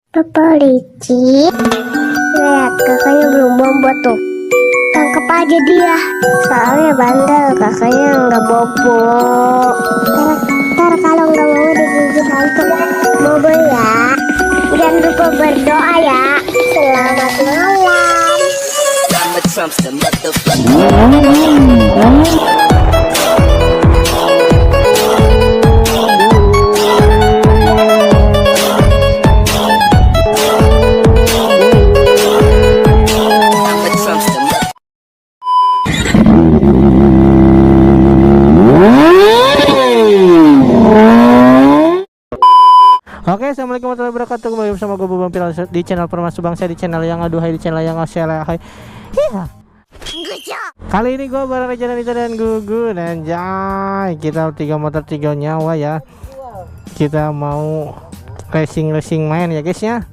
Papa licik. Lihat kakaknya belum bobo tuh. Tangkap aja dia. Soalnya bandel kakaknya nggak bobo. Ntar kalau nggak mau digigit hantu bobo ya. Jangan lupa berdoa ya. Selamat malam. I'ma trump the motherfucker. I'ma trump the mother. Oke, assalamualaikum warahmatullahi wabarakatuh. Kembali bersama gue Bang Piral di channel Permasu Bangsa, di channel yang aduhai, di channel yang asyalahai. Iya. Kali ini gue bareng Reja Nita dan Gugu dan Jai. Kita 3 motor 3 nyawa ya. Kita mau racing main ya guys ya.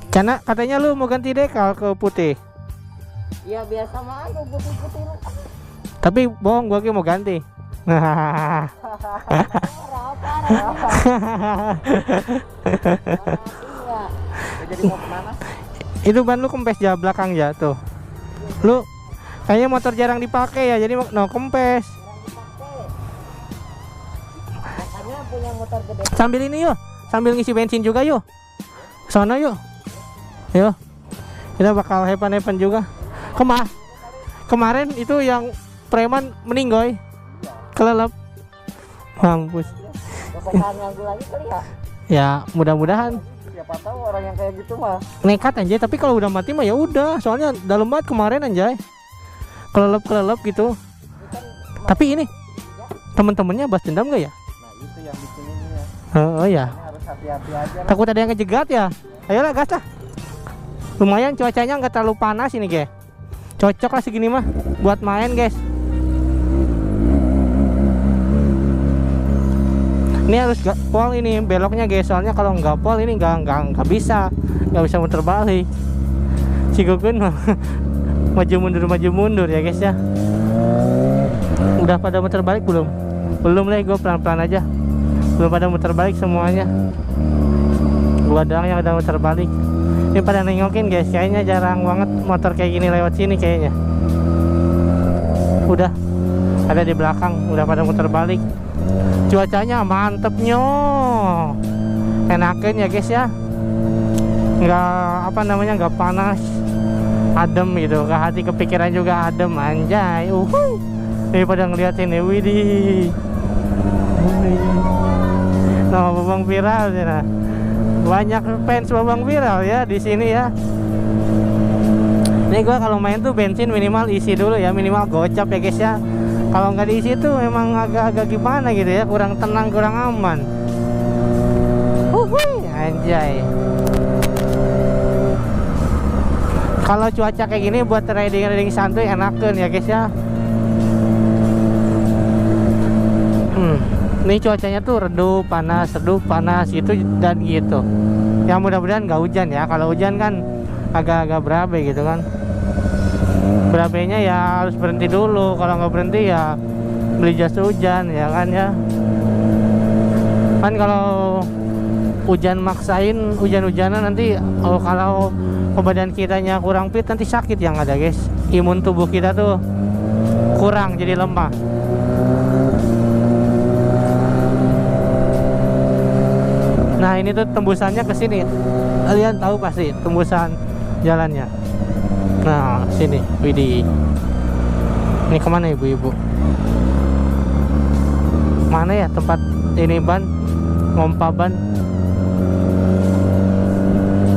Cana katanya lu mau ganti dekal ke putih. Ya biasa mah gue putih lu. Tapi bohong, gua mau ganti. Jadi mau kemana? Itu ban lu kempes ya belakang ya tuh. Lu kayaknya motor jarang dipakai ya, jadi no kempes. Makanya punya motor gede. Sambil ini yuk, sambil ngisi bensin juga yuk. Sono yuk. Yuk. Kita bakal hepan juga. Kemarin itu yang preman meninggoy. Kelelep. Mampus. Kesukaan nganggu lagi kali ya. Ya, mudah-mudahan. Siapa tahu orang yang kayak gitu mah. Nekat anjay, tapi kalau udah mati mah ya udah. Soalnya dalam banget kemarin anjay. Kelelep gitu. Tapi ini temen-temennya balas dendam gak ya? Nah itu yang bikin ini ya. Oh ya. Ini harus hati-hati aja lah. Takut ada yang ngejegat ya. Ayolah gas lah. Lumayan cuacanya nggak terlalu panas ini guys. Cocok lah segini mah buat main guys. Ini harus pol ini beloknya guys. Soalnya kalau nggak pol ini nggak bisa muter balik. Si Gugun maju mundur ya guys ya. Udah pada muter balik belum? Belum lah, gue pelan-pelan aja. Belum pada muter balik semuanya. Gua doang yang udah muter balik. Ini pada nengokin guys, kayaknya jarang banget motor kayak gini lewat sini kayaknya. Udah ada di belakang, udah pada muter balik. Cuacanya mantepnya, enakin ya guys ya. Nggak panas, adem gitu. Ke hati kepikiran juga adem anjay. Ini pada ngeliatin ya, widih. Nah, Babang Viral sih nah. Banyak fans Babang Viral ya di sini ya. Ini gua kalau main tuh bensin minimal isi dulu ya, minimal gocap ya guys ya. Kalau nggak diisi tuh memang agak-agak gimana gitu ya, kurang tenang, kurang aman. Anjay. Kalau cuaca kayak gini buat riding santuy enakan ya guys ya. Ini cuacanya tuh redup panas gitu dan gitu. Ya mudah-mudahan nggak hujan ya. Kalau hujan kan agak-agak berabe gitu kan. Berabenya ya harus berhenti dulu. Kalau nggak berhenti ya beli jas hujan ya kan ya. Kan kalau hujan maksain hujan-hujanan nanti kalau badan kitanya kurang fit nanti sakit yang ada guys. Imun tubuh kita tuh kurang jadi lemah. Nah ini tuh tembusannya ke sini. Kalian tahu pasti tembusan jalannya. Nah sini, widih. Ini kemana ibu-ibu? Mana ya tempat ini ban, ngompa ban?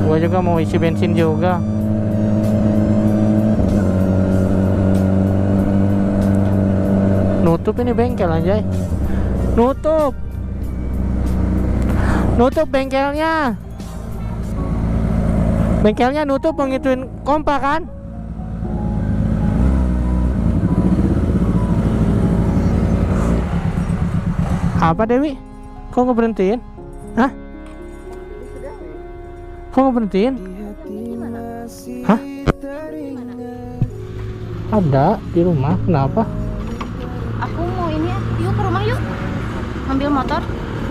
Gua juga mau isi bensin juga. Nutup ini bengkel anjay. Nutup bengkelnya. Bengkelnya nutup mengituin kompa kan? Apa Dewi? Kok nggak berhentiin? Hah? Kok nggak berhentiin? Hah? Ada di rumah. Kenapa? Aku mau ini ya, yuk ke rumah yuk, ambil motor.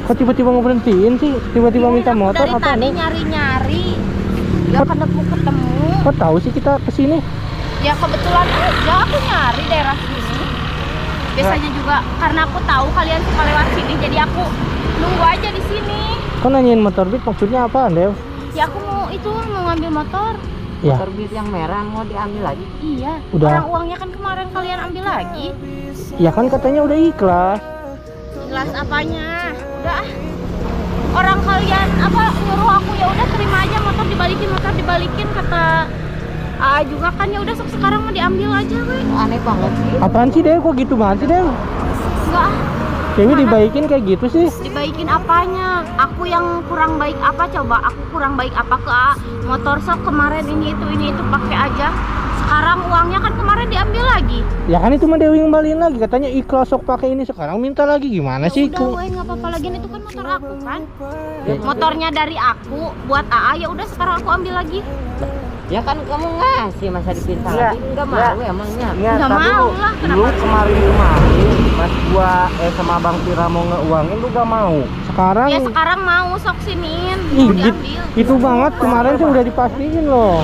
Kok tiba-tiba ngeberhentiin sih? Tiba-tiba minta motor Dari apa? tadi nyari-nyari, gak ketemu. Kok tahu sih kita kesini? Ya kebetulan aja aku nyari daerah sini. Biasanya juga karena aku tahu kalian suka lewat sini, jadi aku nunggu aja di sini. Kok nanyain motor beat maksudnya apa, Dew? Ya aku mau ngambil motor. Ya, Motor Beat yang merah mau diambil lagi. Iya. Udah. Orang uangnya kan kemarin kalian ambil lagi. ya kan katanya udah ikhlas. Jelas apanya? Udah ah. Orang kalian apa nyuruh aku ya udah terima aja motor dibalikin kata juga kan ya udah sekarang mau diambil aja weh. Aneh banget sih. Apaan sih, Dew? Kok gitu banget sih, Dew? Enggak ah. Dewi dibaikin kayak gitu sih. Dibaikin apanya? Aku yang kurang baik apa coba? Aku kurang baik apa ke motor sok kemarin ini itu pakai aja. Sekarang uangnya kan kemarin diambil lagi. Ya kan itu mah Dewi ngembaliin lagi, katanya ikhlas sok pakai ini, sekarang minta lagi, gimana sih? Ya udah, nggak apa-apa lagi, itu kan motor aku kan. Motornya dari aku buat AA, ya udah sekarang aku ambil lagi. Ya kan kamu ngasih masa dipinta lagi enggak mau emangnya. Nggak mau lah, kenapa? Lu kemarin pas gua sama Bang Tira mau ngeuangin lu gak mau. Sekarang Ya sekarang mau sok siniin, ih, mau diambil. itu banget kemarin sih udah dipastiin loh.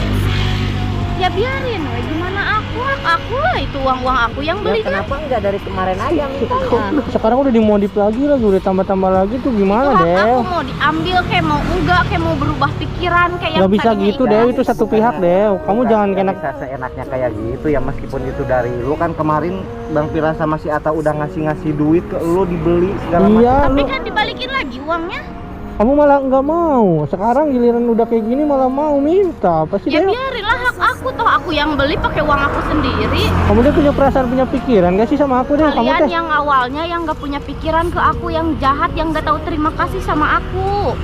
Ya biarin, weh. Gimana aku? Hak aku lah, itu uang aku yang beli kan. Kenapa enggak dari kemarin aja mintanya? Sekarang udah dimodif lagi, udah tambah-tambah lagi tuh gimana, Itu hak Dew? aku mau diambil kayak mau enggak, kayak mau berubah pikiran kayak yang Gak bisa tadinya gitu, ikhlas. Dew, itu satu pihak, Dew. Kamu jangan kena. bisa seenaknya kayak gitu ya, meskipun itu dari lu kan kemarin Bang Tira sama si Ata udah ngasih duit ke lu dibeli segala Iya, Tapi lu, kan dibalikin lagi uangnya. kamu malah nggak mau. Sekarang giliran udah kayak gini malah mau minta. Apa sih, Ya Dew? biarin lah, hak aku, toh aku yang beli pakai uang aku sendiri. Kamu udah punya perasaan, punya pikiran gak sih sama aku, Dew? Kamu Kalian teh yang awalnya yang gak punya pikiran ke aku, yang jahat, yang gak tahu terima kasih sama aku.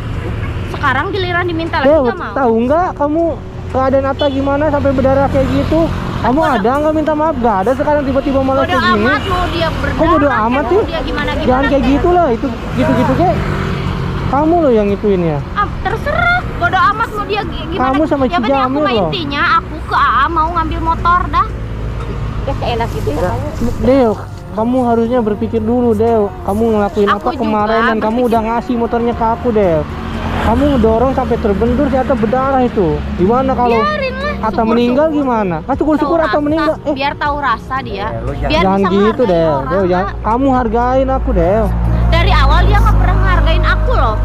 Sekarang giliran diminta lagi Dew, gak mau. tahu nggak kamu keadaan Atta gimana sampai berdarah kayak gitu? Kamu ada nggak minta maaf? Gak ada, sekarang tiba-tiba malah Bodo kayak gini. amat mau dia berdarah, Kok bodo amat mau sih? dia gimana Jangan kayak gitu lah, itu gitu-gitu kayak kamu loh yang ituin ya. Terserah, bodo amat mau dia gimana. Kamu sama yang penting aku Cijamil mah loh. intinya aku ke AA mau ngambil motor dah. Ya seenak itu ya. Dew, kamu harusnya berpikir dulu, Dew. Kamu ngelakuin Aku apa kemarin juga dan kamu berpikir. udah ngasih motornya ke aku, Dew. Kamu dorong sampai terbentur si Atta berdarah itu. Gimana kalau Biarin lah. Atta syukur-syukur. meninggal gimana? Kan syukur-syukur Tahu Atta rasa, meninggal. biar tahu rasa dia. Ya, lu Biar Jangan bisa gitu, menghargai Dew. orang, Dew, jangan. Kak. Kamu hargain aku, Dew. Dari awal dia nggak pernah ngehargain aku loh.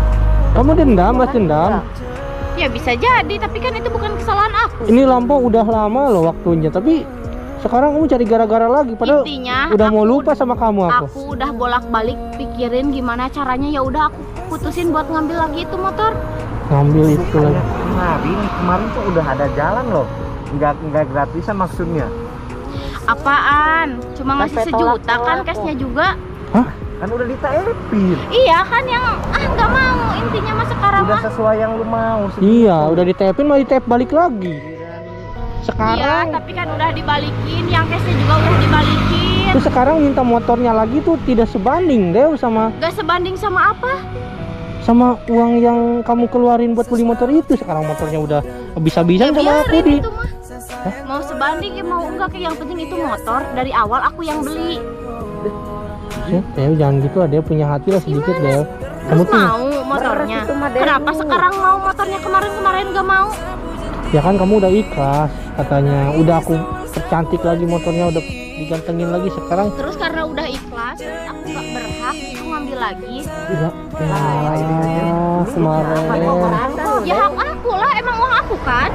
Kamu dendam, mas dendam. Ya bisa jadi, tapi kan itu bukan kesalahan aku. Ini lampu udah lama loh waktunya, tapi sekarang kamu cari gara-gara lagi. Padahal Intinya udah mau aku lupa sama kamu aku. Aku udah bolak-balik pikirin gimana caranya, ya udah aku putusin buat ngambil lagi itu motor. Ngambil itu lagi. Kemarin tuh udah ada jalan loh, nggak gratisan maksudnya. Apaan? Cuma ngasih Sampai tolak-tolak sejuta kan kok. cashnya juga. Hah? Kan udah ditaepin, Iya kan yang nggak mau, intinya mah sekarang udah mah. sesuai yang lu mau. Iya, udah ditepin mau ditep balik lagi. Iya, Sekarang tapi kan udah dibalikin, yang cashnya juga udah dibalikin. itu sekarang minta motornya lagi tuh tidak sebanding, Dew, sama Gak sebanding sama apa? uang yang kamu keluarin buat beli motor itu. Sekarang motornya udah bisa-bisa Ya sama aku biarin di. itu mah. Mau sebanding ya mau enggak, kayak yang penting itu motor dari awal aku yang beli. Dew, jangan gitu, Dew, punya hati lah sedikit, Dew. Kamu Terus tuh mau motornya. itu mah, Dew. Kenapa sekarang mau motornya, kemarin gak mau? ya kan kamu udah ikhlas katanya. Udah aku percantik lagi motornya, udah digantengin lagi. Sekarang Terus karena udah ikhlas, aku gak berhak aku ngambil lagi. ya, kemarin Ya hak aku lah, emang uang aku kan.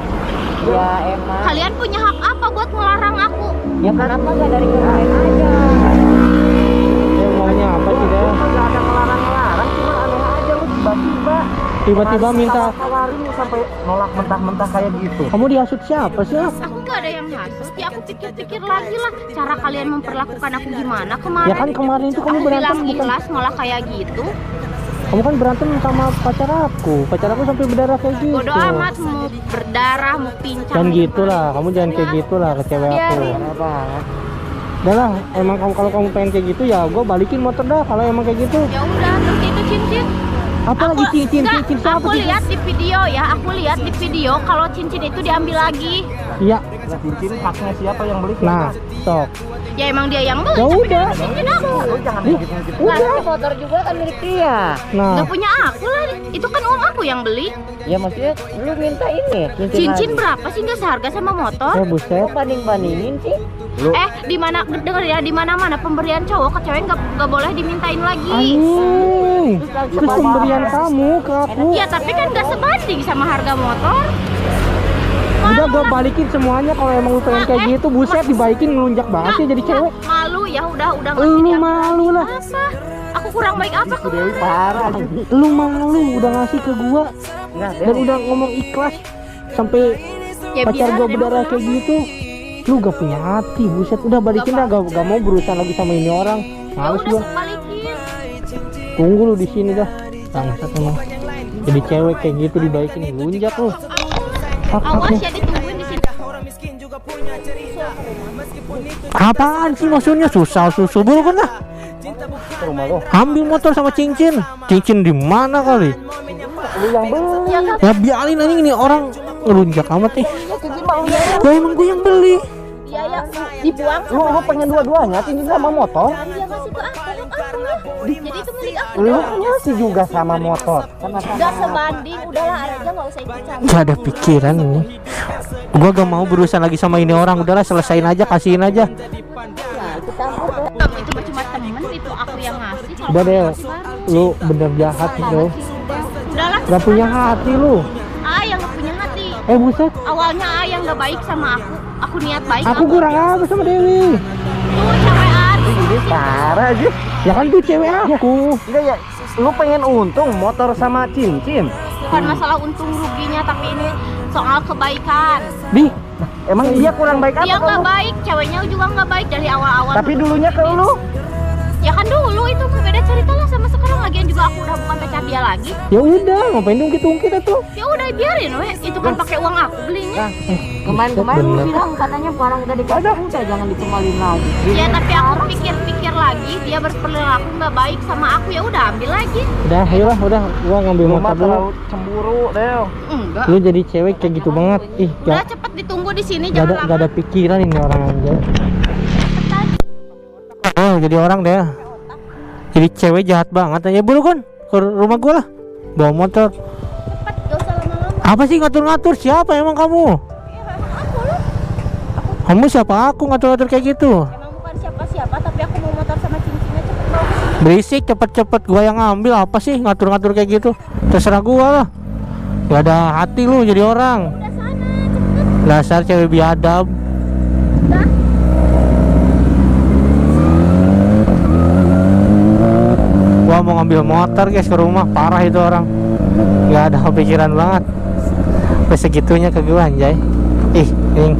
Ya emang. Kalian punya hak apa buat ngelarang aku? Ya kenapa nggak dari kemarin aja? Dew, maunya apa sih, Dew? Nggak ada ngelarang-ngelarang, cuma aneh aja lu Tiba-tiba minta. tawarin lu sampai nolak mentah-mentah kayak gitu. Kamu dihasut siapa sih? Aku gak ada yang hasut, ya aku pikir-pikir lagi lah cara kalian memperlakukan aku gimana kemarin. Ya kan kemarin itu kamu Aku berantem bilang bukan? ikhlas malah kayak gitu. Kamu kan berantem sama pacar aku sampai berdarah kayak gitu. Bodoh amat, mau berdarah, mau pincang. Jangan gitulah, kamu jangan kayak gitulah ke cewek aku. Biarin. Udah lah, emang kalau kamu pengen kayak gitu ya gue balikin motor dah kalau emang kayak gitu. Ya udah, terus itu cincin. Apa lagi cincin Enggak, siapa aku sih? lihat di video ya, aku lihat di video kalau cincin itu diambil lagi. Ya Nah, cincin haknya siapa yang beli? Nah, sok. Ya emang dia yang beli. Ya tapi udah. dia cincin aku. Lu jangan ngikut-ngikut. Udah. Motor juga kan milik dia. Nah, Gak punya aku lah. Itu kan uang aku yang beli. Ya maksudnya lu minta ini Cincin berapa sih nggak seharga sama motor? buset. banding-bandingin sih. Lu Di mana dengar ya, di mana-mana pemberian cowok ke cewek nggak boleh dimintain lagi. Anjing. Itu pemberian kamu ke aku. Ya tapi kan nggak sebanding sama harga motor. Udah gue balikin semuanya kalau emang lu pengen kayak gitu. Buset, dibalikin ngelunjak banget sih jadi cewek. Malu ya udah nggak Lu sini, aku malu lah. apa? Aku kurang baik apa ke Dewi parah aja. Lu malu udah ngasih ke gua Enggak, dan udah ngomong ikhlas sampai Ya pacar biar gua emang berdarah kayak gitu. Lu gak punya hati, buset. Udah balikin dah, gak mau berurusan lagi sama ini orang. Ya Males udah gua. sok balikin. Tunggu lu di sini dah. Bangsat emang. Jadi cewek kayak gitu dibalikin ngelunjak lu. Awas ya ditungguin di sini. Apaan sih maksudnya? Susah susu buru kan dah. ke rumah lu. Ambil motor sama cincin. Cincin di mana kali? Lu yang beli. Ya kan? Ya biarin aja ini orang ngelunjak amat nih. Ya emang gue yang beli. Ya dibuang. Lu pengen dua-duanya, cincin sama motor. Kan dia ngasih ke aku lah. Jadi itu milik aku. Lu kan ngasih juga sama motor. Gak sebanding, udahlah aja nggak usah ikut campur. Gak ada pikiran ini. Gua gak mau berurusan lagi sama ini orang. Udahlah selesain aja, kasihin aja. Kamu itu mah cuma temen, itu aku yang ngasih. Kalau Udah kamu deh, ngasih baru. lu bener jahat gitu. Udahlah. Gak punya hati lu. Yang gak punya hati. Buset. Awalnya yang gak baik sama aku. Aku niat baik. Aku kurang apa sama Dewi? Tuh cawean. Ini parah aja. Ya kan tuh cewek aku. Enggak ya, lu pengen untung motor sama cincin. Bukan masalah untung ruginya, tapi ini soal kebaikan. Di, Emang dia kurang baik apa? Dia nggak kamu? baik, ceweknya juga nggak baik dari awal-awal. Tapi dulunya ke lu. Ya kan dulu itu mah beda cerita lah sama sekarang. Lagian juga aku udah bukan pacar dia lagi. ya udah, ngapain ungkit-ungkit tuh? Ya udah biarin we, itu kan pakai uang aku belinya. Kemarin lu bilang katanya barang udah dikasih udah jangan dikembaliin lagi. Ya tapi aku pikir-pikir lagi, dia berperilaku nggak baik sama aku, ya udah ambil lagi. udah, ayolah, udah. Gua ngambil Lu motor mah dulu. terlalu cemburu, Del. Enggak. Lu jadi cewek kayak gitu banget. Ih, Udah gak, cepet ditunggu di sini gak ada, jangan gak ada lama. pikiran ini orang aja. Cepetan. Oh, jadi orang deh. Jadi cewek jahat banget aja. Buru kan ke rumah gua lah. Bawa motor. Cepet, gak usah lama-lama. Apa sih ngatur-ngatur? Siapa emang kamu? Kamu siapa? Aku ngatur-ngatur kayak gitu. Emang bukan siapa-siapa, tapi aku mau motor sama cincinnya cepet bawa ke sini. Berisik, cepet-cepet gua yang ngambil. Apa sih ngatur-ngatur kayak gitu? Terserah gua lah. Gak ada hati lu jadi orang. Udah sana, cepet. Dasar cewek biadab. Udah. Gua mau ngambil motor guys ke rumah. Parah itu orang. Gak ada pikiran banget. Sampai segitunya ke gua anjay. Ih, ini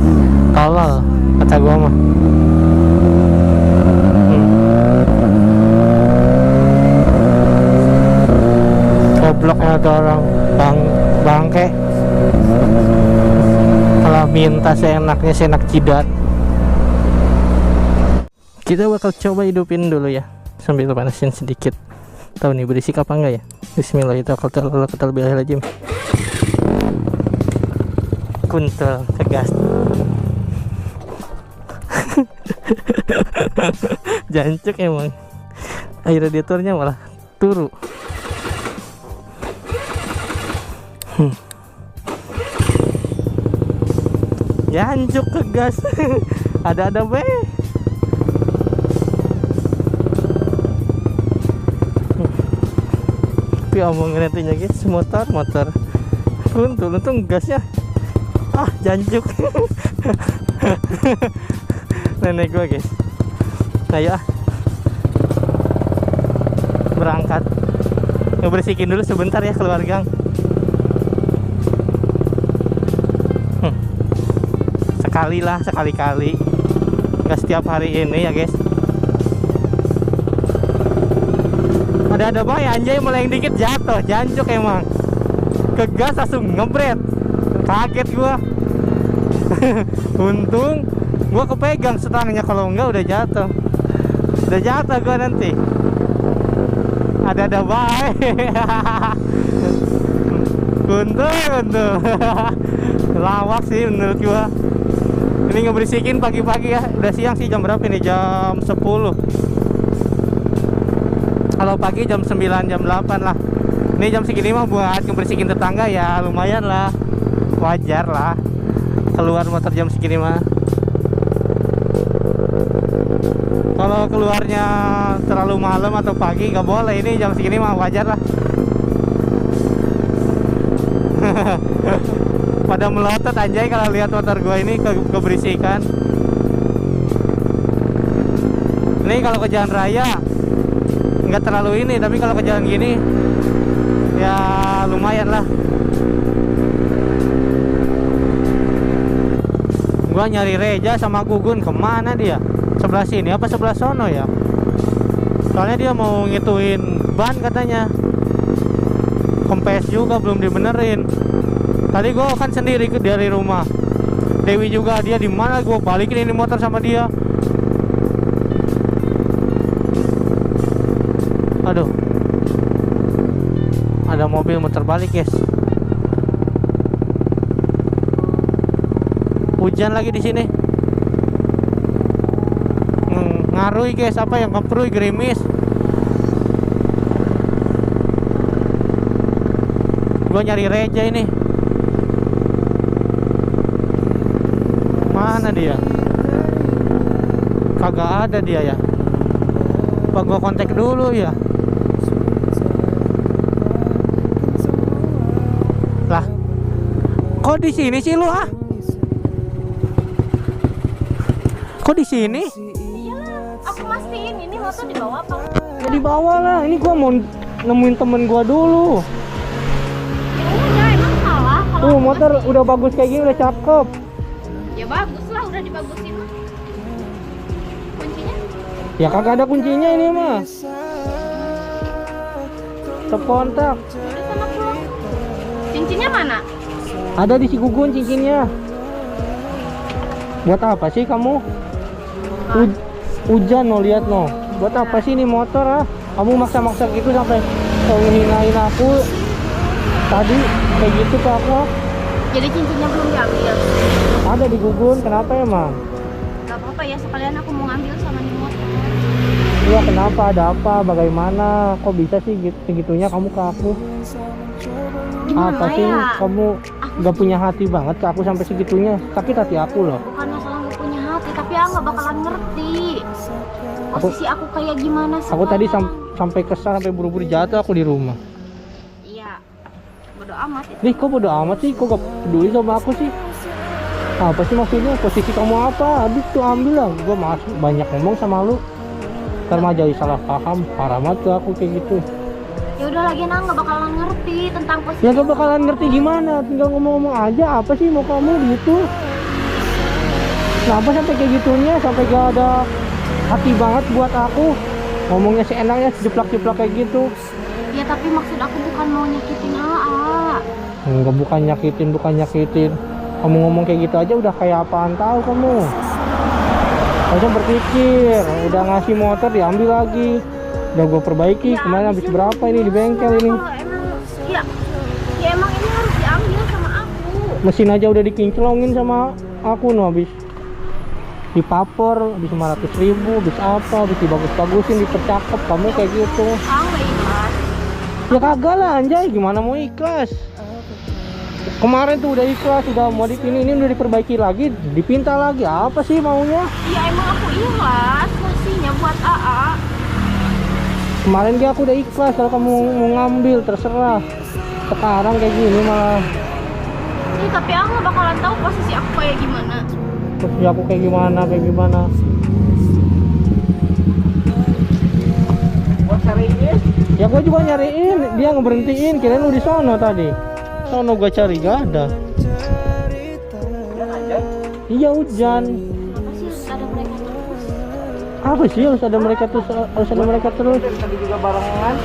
tolol kata gua mah. Gobloknya tuh orang. Bangke. Kalau minta seenaknya, seenak jidat. Kita bakal coba hidupin dulu ya, sambil panasin sedikit. Tahu nih berisik apa enggak ya? Bismillahirrahmanirrahim. Kuntul tegas. Jancuk emang. Air radiatornya malah turu. Jancuk ke gas. Ada be. Tapi omongin nantinya guys, motor untung gasnya jancuk. Nenek gua guys. Ayo berangkat. Ngebersihin dulu sebentar ya keluar gang. Sekali-kali gak setiap hari ini ya guys. Ada bayi anjay meleng dikit jatuh, jancuk emang. Kegas langsung ngebret. Kaget gua. Untung gua kepegang setangnya, kalau enggak udah jatuh. Udah jatuh gua nanti. Ada bayi. Untung. Lawak sih menurut gua. Ini ngeberisikin pagi-pagi ya. Udah siang sih, jam berapa ini? Jam 10. Kalau pagi jam 9, jam 8 lah. Ini jam segini mah buat ngeberisihin tetangga ya lumayan lah. Wajar lah. Keluar motor jam segini mah. Kalau keluarnya terlalu malam atau pagi nggak boleh. Ini jam segini mah wajar lah. Pada melotot anjay kalau lihat motor gua ini keberisikan. Ini kalau ke jalan raya nggak terlalu ini, tapi kalau ke jalan gini ya lumayan lah. Gua nyari Reja sama Gugun, kemana dia? Sebelah sini apa sebelah sono ya? Soalnya dia mau ngituin ban katanya. Kempes juga belum dibenerin. Tadi gua kan sendiri dari rumah. Dewi juga, dia di mana? Gua balikin ini motor sama dia. Aduh. Ada mobil muter balik, guys. Hujan lagi di sini. Ngaruhi guys, apa yang ngeprui gerimis. Gua nyari Reja ini. Mana dia? Kagak ada dia ya. Apa gua kontak dulu ya? Lah. Kok di sini sih lu ah? Kok di sini? Aku mastiin ini motor dibawa apa? Ya dibawa lah. Ini gua mau nemuin temen gua dulu. Ya udah, emang salah kalau aku Motor mastiin. udah bagus kayak gini, udah cakep. Ya bagus lah, udah dibagusin mah. Kuncinya? Ya kagak ada kuncinya ini mah. Terkontak. Udah sana pulang. Cincinnya mana? Ada di si Gugun cincinnya. Buat apa sih kamu? Hujan no, lihat no. Buat apa sih ini motor ah? Kamu maksa-maksa gitu sampai ngehinain aku. Tadi kayak gitu ke aku. Jadi cincinnya belum diambil. Ada di Gugun, kenapa emang? Gak apa-apa ya, sekalian aku mau ngambil sama nih motor. Iya, kenapa? Ada apa? Bagaimana? Kok bisa sih segitunya kamu ke aku? Gimana Apa sih ya? kamu gak punya hati banget ke aku sampai segitunya? Sakit hati aku loh. Bukan masalah gak punya hati, tapi aku gak bakalan ngerti posisi aku kayak gimana sih. Aku tadi sampai kesal, sampai buru-buru jatuh aku di rumah. Iya, bodo amat itu. Nih, kok bodo amat sih? Kok gak peduli sama aku sih? Apa sih maksudnya? Posisi kamu apa? Habis tuh ambil lah. Gue banyak ngomong sama lu. Ntar mah jadi salah paham. Parah banget tuh aku kayak gitu. Ya udah, lagi nang gak bakalan ngerti tentang posisi. Ya gak bakalan ngerti gimana? Tinggal ngomong-ngomong aja. Apa sih mau kamu gitu? Kenapa sampai kayak gitunya? Sampai gak ada hati banget buat aku. Ngomongnya seenaknya, jeplak-jeplak kayak gitu. Ya tapi maksud aku bukan mau nyakitin Aa. Enggak, bukan nyakitin. Kamu ngomong kayak gitu aja udah kayak apaan tahu kamu. Harusnya berpikir, udah ngasih motor diambil lagi. Udah gue perbaiki, kemarin habis berapa ini di bengkel ini. Kalau emang ya emang ini harus diambil sama aku. Mesin aja udah dikinclongin sama aku no, habis dipapor, habis 500.000, habis apa, habis dibagus-bagusin, dipercakep. Kamu kayak gitu. Ah, nggak ikhlas. Ya kagak lah anjay, gimana mau ikhlas? Kemarin tuh udah ikhlas, udah mau ini udah diperbaiki lagi, dipinta lagi. Apa sih maunya? Ya emang aku ikhlas ngasihnya buat Aa. Kemarin dia aku udah ikhlas, kalau kamu mau ngambil terserah. Sekarang kayak gini malah. Ih, tapi aku nggak bakalan tahu posisi aku kayak gimana. Terus ya aku kayak gimana? Buat cariin. Ya gua juga nyariin, dia ngeberhentiin, kirain lu di sono tadi. Sono gua cari gak ada. Iya hujan. Apa sih harus ada mereka terus? Apa sih harus ada mereka terus? Tadi juga barengan.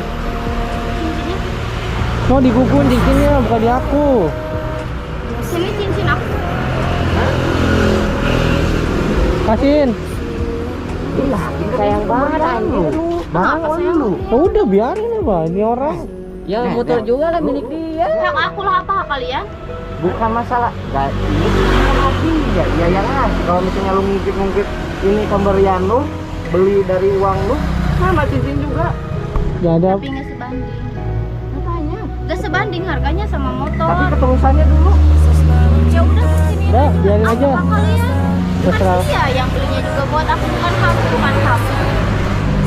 Cincinnya? No, di Gugun cincinnya, bukan di aku. Sini cincin aku. Kasihin. Sayang banget lu. Kenapa sayang? Oh, udah biarin apa, ini orang. Ya motor juga lah milik dia. Hak aku lah, apa hak kalian? Bukan masalah, gak, ini kan hati ya, iya yang ngasih. Kalau misalnya lu ngungkit ini pemberian lu, beli dari uang lu, sama cincin juga. Gak ada. Tapi nggak sebanding. Apanya? Nggak sebanding harganya sama Tapi motor. keterusannya dulu. Ya udah sini. Udah, biarin Apa aja. hak kalian? Terserah. Kan dia yang belinya juga buat aku, bukan kamu, bukan kamu.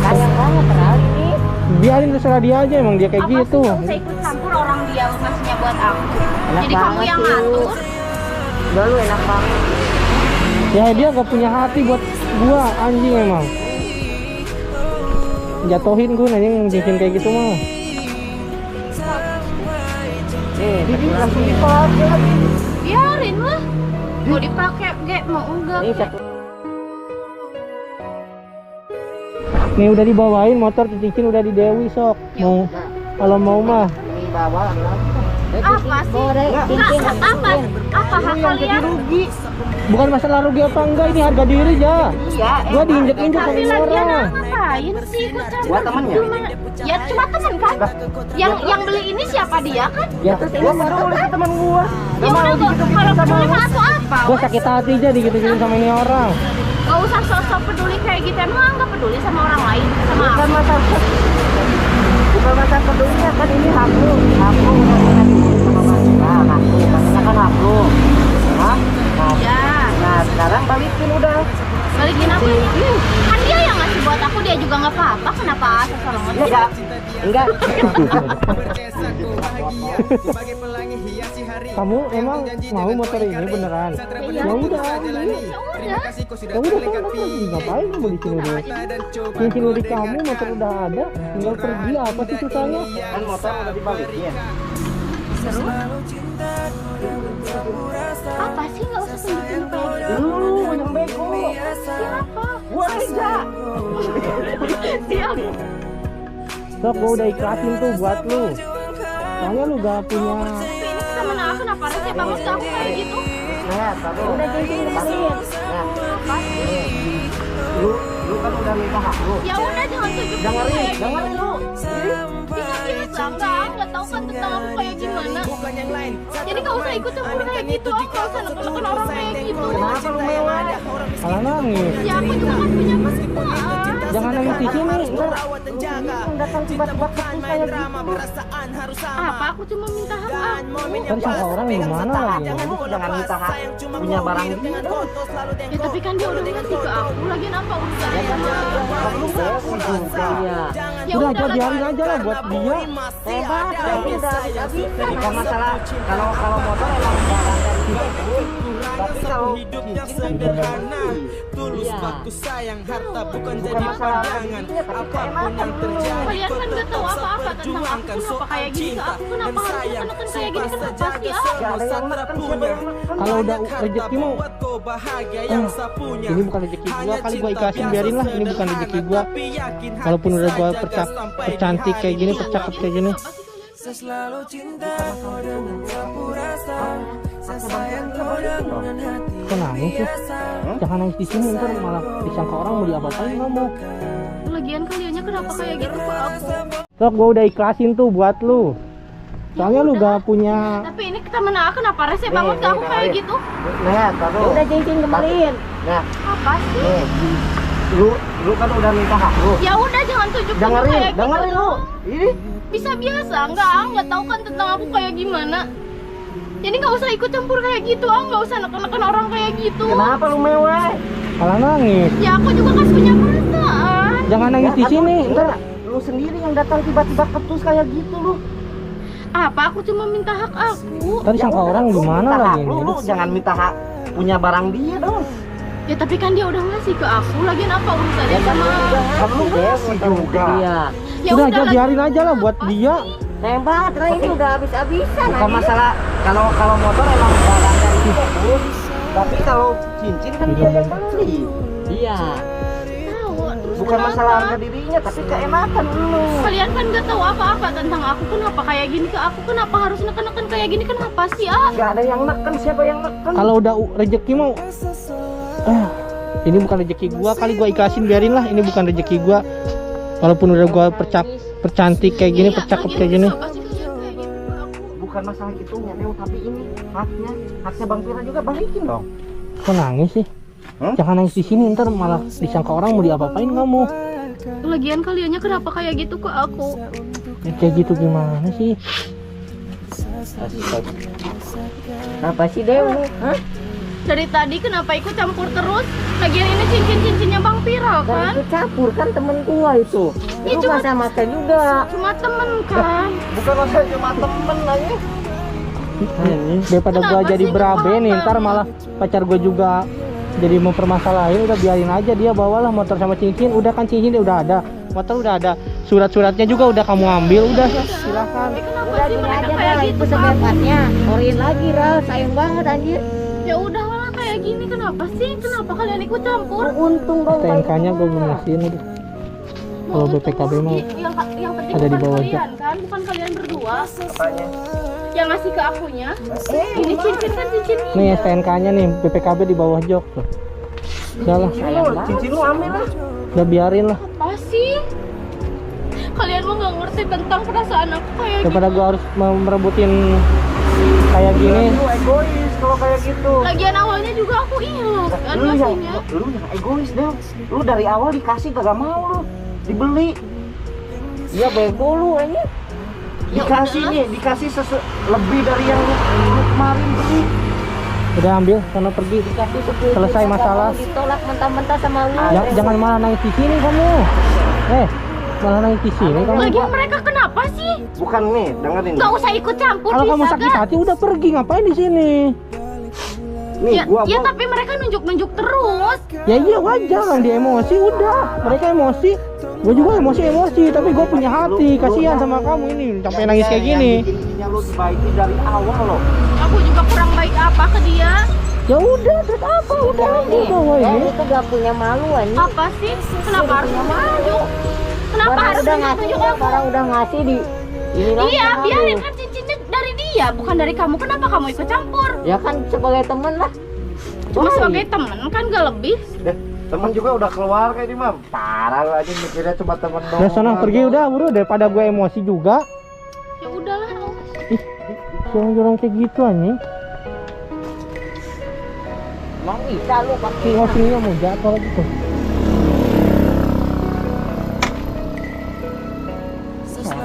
Sayang banget kali ini. Biarin terserah dia aja, emang dia kayak Apa gitu. sih, nggak usah ikut campur, orang dia ngasihnya buat aku. Enak Jadi kamu banget yang sih lu. ngatur. Udah lu enak banget. Ya dia gak punya hati buat gua, anjing emang. Jatohin gua nanya yang bikin kayak gitu mah. Jadi langsung dipakai lagi. Biarin lah. Mau dipakai, mau enggak. Ini satu. Nih udah dibawain motor, cincin udah di Dewi sok. Mau kalau mau mah. Ini bawa Apa sih? Apa hak kalian? Bukan masalah rugi apa enggak, ini harga diri ya. Iya, Gua diinjek-injek sama Tapi ini lagian orang. ngapain sih ikut campur? Buat temennya? Ya cuma temen kan. Yang beli ini siapa dia kan? Ya, gua peduli ke teman gua. Ya udah gua kalau peduli mah atau apa? gua sakit hati aja digituin sama ini orang. Gak usah sok-sok peduli kayak gitu. Emang nggak peduli sama orang lain, sama Bukan aku. masalah pedulinya, kan ini hak lu udah dikasih sama Mbak. Hak lu, katanya kan hak lu. Hah? Ya, Nah, sekarang balikin udah. balikin apa ya? Kan dia yang ngasih buat aku, dia juga nggak apa-apa. Kenapa asal-asalan? Enggak. Kamu emang mau motor ini beneran? Ya udah, ya udah kan ngapain kamu di sini dulu? Cincin udah di kamu, motor udah ada, tinggal pergi apa sih susahnya? Kan motor udah dibalikin. Apa sih, nggak usah tunjukin kayak gitu. Lu yang bego. Siapa? Gua Reza. Siapa? Sok gua udah ikhlasin tuh buat lu. Soalnya lu gak punya. Tapi ini temen aku, kenapa rese banget ke aku kayak gitu? Nah, tapi Udah cincin kembaliin. Nah, Apa sih? lu kan udah minta hak lu. Ya udah, jangan tunjukin Dengerin kayak gitu. lu. Bisa biasa, nggak tahu kan tentang aku kayak gimana. Jadi nggak usah ikut campur kayak gitu. Aku nggak usah neken-neken orang kayak gitu. Kenapa lu mewah? Malah nangis. Ya aku juga kan punya masalah. Jangan nangis di sini. Datang tiba-tiba ketus kayak gitu. Apa? Aku cuma minta hak aku. Tadi sama orang gimana lagi? Jangan minta hak punya barang dia dong. Ya tapi kan dia udah ngasih ke aku. Lagian apa urusannya sama Lu bego juga. ya Udah aja lah. biarin aja lah buat dia. Hebat, ini udah bisa. Bukan masalah kalau motor emang barang dari dia. Tapi kalau cincin kan Iya. bukan masalah harganya, tapi keenakan lu. Kalian kan nggak tahu apa-apa tentang aku. Kenapa kayak gini ke aku? Kenapa harus neken kayak gini? Kenapa sih? Gak ada yang neken, siapa yang neken? Kalau udah rezeki mau, ini bukan rezeki gua, kali gua ikhlasin biarin lah. Ini bukan rezeki gua. Walaupun udah gua percantik kayak gini, percakap kayak gini. Kok nangis sih? Jangan nangis di sini, ntar malah disangka orang mau diapa-apain kamu. Lagian kaliannya kenapa kayak gitu ke aku? Sok gua udah ikhlasin tuh buat lu. Soalnya lu gak punya. Tapi ini temen aku, kenapa rese banget ke aku kayak gitu? Nah, taruh. Udah cincin kembaliin. Nah, Apa sih? nih. Lu kan udah minta hak lu. Ya udah, jangan tunjukin Dengerin kayak gitu. lu. Ini Bisa biasa, nggak tahu kan tentang aku kayak gimana. Jadi nggak usah ikut campur kayak gitu, nggak usah neken-neken orang kayak gitu. kenapa lu mewah? Malah nangis. Ya aku juga kan punya perasaan. Jangan nangis di sini. Ntar Lu sendiri yang datang tiba-tiba ketus kayak gitu lu. Apa? Aku cuma minta hak aku. tadi sangka orang Lu gimana minta hak lagi lu, ini? lu jangan minta hak punya barang dia dong. Ya tapi kan dia udah ngasih ke aku. Lagian apa urusannya sama? Kan lu ngasih juga. Iya. Ya Udah aja lah. biarin aja lah buat dia. Hebat, ini udah habis-habisan. Bukan masalah kalau motor emang barang dari dia terus. Tapi kalau cincin kan dia yang beli. Iya. Tahu, terus Bukan kenapa? masalah harga dirinya, tapi keenakan lu. Kalian kan nggak tahu apa-apa tentang aku. Kenapa kayak gini ke aku? Kenapa harus neken-neken kayak gini? Kenapa sih? Gak ada yang neken, siapa yang neken? Kalau udah rezeki mau, ini bukan rezeki gua, kali gua ikhlasin biarin lah. Ini bukan rezeki gua. Walaupun udah gua percantik kayak gini, Iya, percakap lagian kayak gini. kenapa sih kalian kayak gitu ke aku? Bukan bukan masalah itunya Dew, tapi ini haknya Bang Pira juga balikin dong. Kok nangis sih? Jangan nangis di sini, ntar malah disangka orang mau diapa-apain kamu. Lagian kaliannya kenapa kayak gitu ke aku? Ya, kayak gitu gimana sih? Apa sih Dew? Hah? Dari tadi kenapa ikut campur terus? Lagian ini cincin-cincinnya Bang Pira kan? Itu campur kan temen gua itu. Ya, Itu masa-masa juga. Cuma temen kan? Bukan masalah cuma temen aja. Daripada gua Kenapa jadi sih berabe nih, kepala ntar kamu? malah pacar gua juga jadi mempermasalahin. Udah biarin aja, dia bawalah motor sama cincin. Udah kan cincin dia udah ada, motor udah ada, surat-suratnya juga udah kamu ambil. Udah silakan. Kenapa Udah sih gini mereka aja kayak dah, gitu itu ke aku? secepatnya. Sorryin lagi Ral, sayang banget anjir. Ya udahlah kayak gini, kenapa sih? Kenapa kalian ikut campur? Untung dong. STNK-nya gua belum ngasihin udah. Kalau BPKB mah yang penting ada di bukan bawah kalian kan, bukan kalian berdua Apanya? yang ngasih ke akunya. Ini cincin kan cincin ini. nih STNK-nya nih, BPKB di bawah jok tuh. Udah lah, Cincin lu ambil lah. udah biarin lah. Apa sih? Kalian mah nggak ngerti tentang perasaan aku kayak Daripada gitu. gua harus merebutin kayak gini. Lu egois kalau kayak gitu. Lagian awalnya juga aku ikhlas kan Lu yang ngasihnya. egois Dew. Lu dari awal dikasih kagak mau lu. Dibeli. Iya bego lu aja. Ya Dikasih udahlah. nih, dikasih lebih dari yang lu kemarin beli. Udah ambil, sana pergi. Dikasih 10 Selesai juta, masalah. kamu ditolak mentah-mentah sama lu. Jangan malah nangis di sini kamu. Malah nangis di sini kamu. Lagian mereka kenapa sih? Bukan nih, dengerin. Nggak usah ikut campur Kalau kamu bisa sakit gak? hati udah pergi, ngapain di sini? Nih, Ya, gua ya tapi mereka nunjuk-nunjuk terus. Ya iya wajar, orang dia emosi udah. Mereka emosi, gue juga emosi, tapi gue punya hati. Kasihan sama kamu ini, sampai nangis kayak gini. Intinya lu dibaiki dari awal loh. Aku juga kurang baik apa ke dia? Ya udah, terus apa? Udah wah ini. Itu gak punya malu anjing. Apa sih? Kenapa harus maju? Kenapa harus nunjuk aku? Orang udah ngasih di ini lagi Iya, sama biarin lu. kan cincinnya dari dia, bukan dari kamu. Kenapa kamu ikut campur? Ya kan sebagai temen lah. Cuma Wah, sebagai temen kan gak lebih. deh, temen juga udah keluar kayak ini mah. Parah lu aja mikirnya cuma temen doang. Udah sana pergi udah buru, daripada gue emosi juga. Ya udahlah. Jorong-jorong kayak gitu anjing. Emang bisa lu pakai. Emosinya mau jatuh gitu.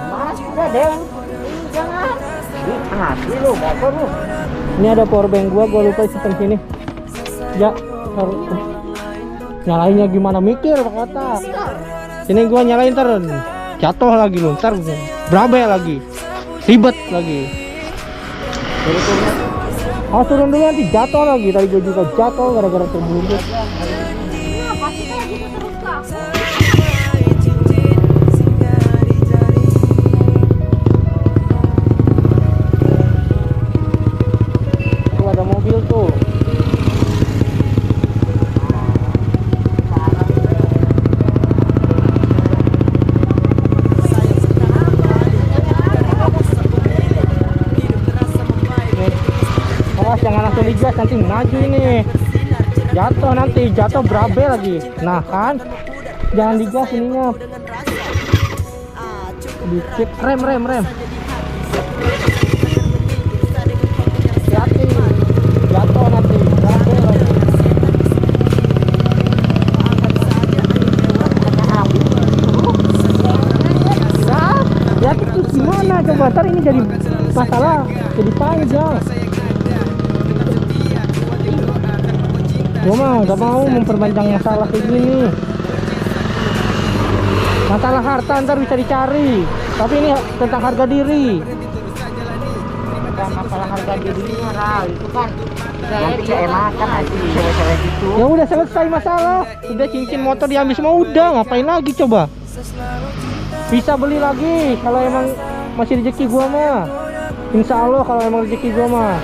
Mas, udah deh. Jangan. Ini asli lu, motor lu. Ini ada power bank gua lupa simpen sini. Ya, nyalainnya gimana mikir kata. Sini gua nyalain ntar jatuh lagi lu, ntar berabe lagi, ribet lagi. Oh turun dulu nanti jatuh lagi. Tadi gua juga jatuh gara-gara terbungut. Kenapa sih kayak gitu terus ke aku? Tuh ada mobil tuh. Awas jangan langsung digas, nanti maju ini. Jatuh nanti, jatuh berabe lagi. Nah kan, jangan digas ininya. Dikit, rem. Hati, jatuh nanti, berabe lagi. Ya terus gimana coba, ntar ini jadi masalah, jadi panjang. Gua mah gak mau memperpanjang masalah kayak gini. Masalah harta ntar bisa dicari, tapi ini tentang harga diri. Bukan masalah harga dirinya Ral, itu kan nanti keenakan nanti cewek-cewek gitu. Ya udah selesai masalah, udah cincin motor diambil semua udah, ngapain lagi coba? Bisa beli lagi kalau emang masih rezeki gua mah. Insya Allah kalau emang rezeki gua mah.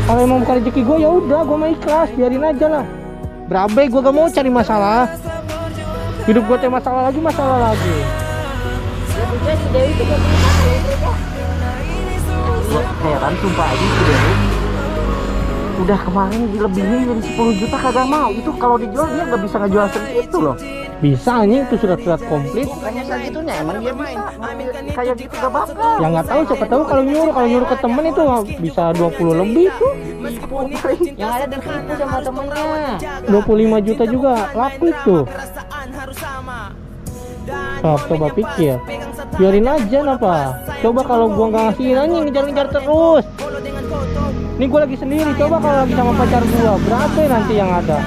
Kalau emang bukan rezeki gua ya udah, gua mah ikhlas, biarin aja lah. Berabe gua gak mau cari masalah. Hidup gua teh masalah lagi. Ya juga si Dewi juga punya masalah. Gua heran sumpah aja si Dewi. Udah kemarin dilebihin jadi 10 juta kagak mau. Itu kalau dijual dia gak bisa ngejual segitu loh. Bisa anjing itu surat-surat komplit. Bukannya segitunya emang dia bisa kayak gitu gak bakal. Ya nggak tahu, siapa tahu kalau nyuruh ke temen itu bisa 20 lebih tuh. Yang ada ditipu sama temennya. 25 juta juga laku itu. Coba pikir, biarin aja napa. Coba kalau gua nggak ngasih anjing ngejar-ngejar terus. Ini gua lagi sendiri, coba kalau lagi sama pacar gua, berapa ya nanti yang ada?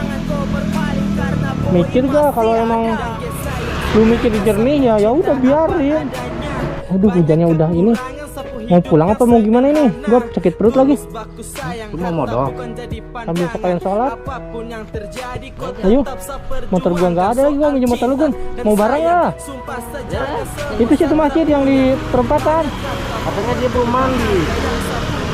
Mikir gak kalau emang lu mikir jernih ya udah biarin. Aduh hujannya udah ini. Mau pulang apa mau gimana ini? Gua sakit perut lagi. Lu mau modal? Sambil sekalian sholat. Ayo, motor gua nggak ada lagi, gua minjem motor lu Gun. Mau bareng ya? Itu situ masjid yang di perempatan. Katanya dia belum mandi.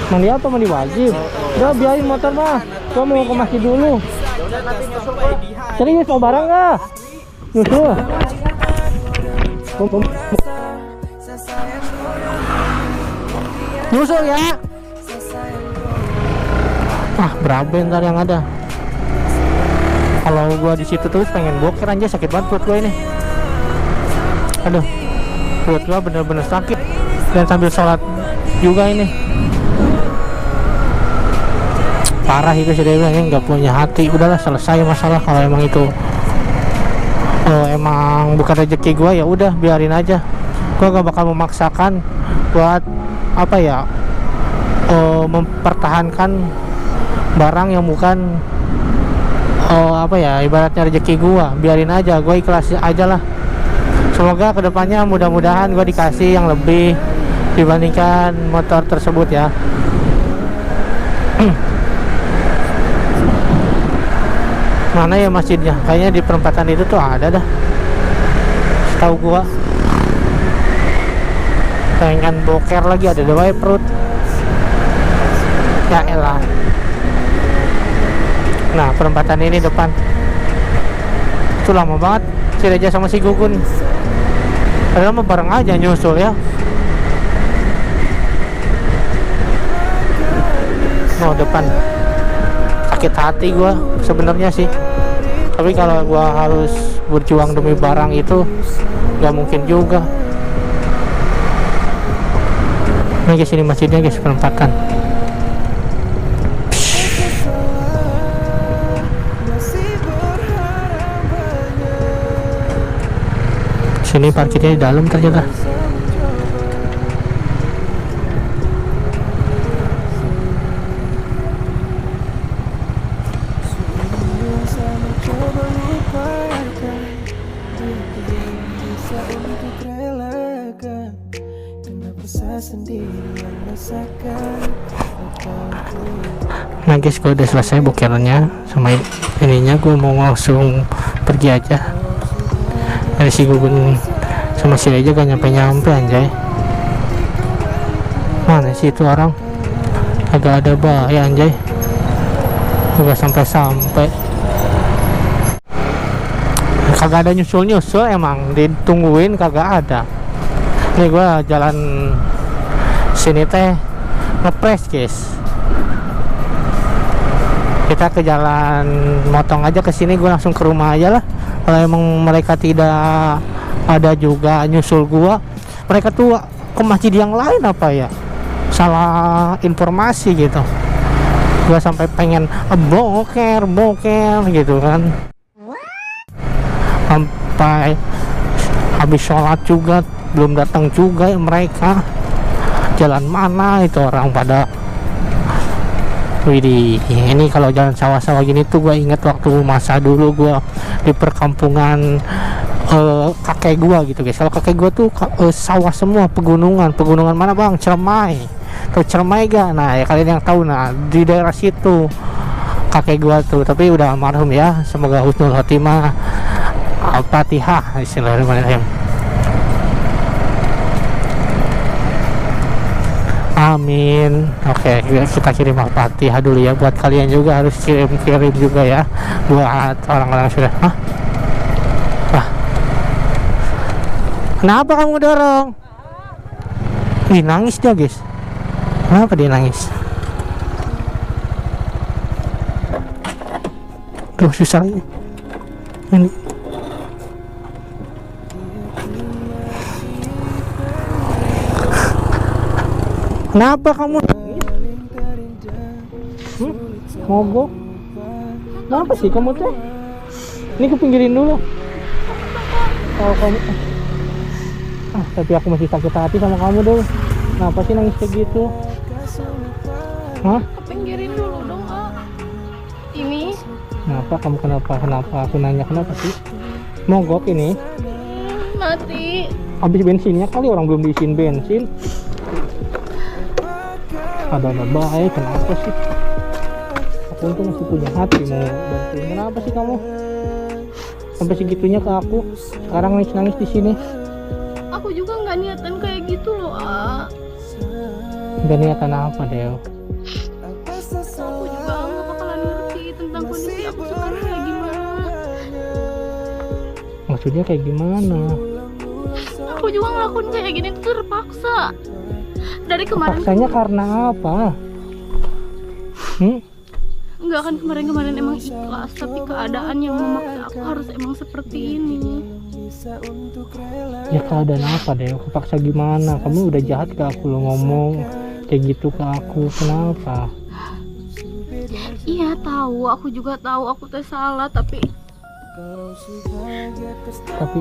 Mandi apa? Mandi wajib. Udah biarin motor mah. Gua mau ke masjid dulu. Udah nanti nyusul gua. Serius mau bareng nggak? Nyusul. Nyusul ya. Berapa ntar yang ada? Kalau gua di situ terus pengen boker aja, sakit banget perut gua ini. Aduh, perut gua bener-bener sakit. Dan sambil sholat juga ini. Parah itu sih dia bilangnya, nggak punya hati. Udahlah selesai masalah kalau emang itu emang bukan rezeki gua, ya udah biarin aja. Gua gak bakal memaksakan buat apa ya, mempertahankan barang yang bukan apa ya, ibaratnya rezeki gua. Biarin aja, gua ikhlas aja lah. Semoga kedepannya mudah-mudahan gua dikasih yang lebih dibandingkan motor tersebut ya. Mana ya masjidnya? Kayaknya di perempatan itu tuh ada dah, setahu gua. Pengen boker lagi, ada dua perut. Ya elah. Nah perempatan ini depan itu lama banget si Reja sama si Gugun. Padahal mah bareng aja nyusul ya. No depan. Sakit hati gua sebenarnya sih, tapi kalau gua harus berjuang demi barang itu nggak mungkin juga. Nah guys, ini masjidnya guys, perempatan. Sini parkirnya di dalam ternyata. Nah guys, gue udah selesai bokernya sama ininya, gue mau langsung pergi aja. Dari si Gugun sama si Reja gak nyampe-nyampe anjay. Mana sih itu orang? Agak ada bahaya anjay, gak sampai-sampai. Kagak ada nyusul-nyusul, emang ditungguin kagak ada. Nih gue jalan sini teh ngepres guys. Kita ke jalan motong aja ke sini, gue langsung ke rumah aja lah. Kalau emang mereka tidak ada juga nyusul gua, mereka tuh ke masjid yang lain apa ya, salah informasi gitu. Gua sampai pengen boker gitu kan, sampai habis sholat juga belum datang juga ya mereka. Jalan mana itu orang pada. Widih, ini kalau jalan sawah-sawah gini tuh gue inget waktu masa dulu gue di perkampungan kakek gue gitu guys. Kalau kakek gue tuh sawah semua, pegunungan mana bang? Cermai, tuh Cermai gak? Nah ya kalian yang tahu, nah di daerah situ kakek gue tuh, tapi udah almarhum ya, semoga husnul khotimah. Al-Fatihah. Bismillahirrahmanirrahim. Amin. Oke, kita kirim Al-Fatihah dulu ya. Buat kalian juga harus kirim juga ya, buat orang-orang sudah. Kenapa kamu dorong? Ih, nangis dia guys. Kenapa dia nangis? Tuh susah ini. Kenapa kamu? Mogok? Kenapa sih kamu tuh? Ini ke pinggirin dulu. Kalau kamu tapi aku masih sakit hati sama kamu deh. Kenapa sih nangis kayak gitu? Hah? Kepinggirin dulu dong, Kak. Ini Kenapa kamu kenapa aku nanya kenapa sih? Mogok ini? mati. Habis bensinnya kali, orang belum diisiin bensin. Ada baik, kenapa sih? Aku tuh masih punya hati mau bantuin. Kenapa sih kamu sampai segitunya ke aku? Sekarang nangis di sini. Aku juga nggak niatan kayak gitu loh, A. Gak niatan apa, Del? Aku juga nggak bakalan ngerti tentang kondisi aku sekarang kayak gimana. Maksudnya kayak gimana? Aku juga ngelakuin kayak gini tuh terpaksa. Dari kemarin Paksanya karena apa? nggak kan kemarin emang ikhlas, tapi keadaan yang memaksa aku harus emang seperti ini. Ya keadaan apa, Del? Kepaksa gimana? Kamu udah jahat ke aku lo ngomong kayak gitu ke aku. Kenapa? Iya tahu, aku juga tahu aku teh salah, tapi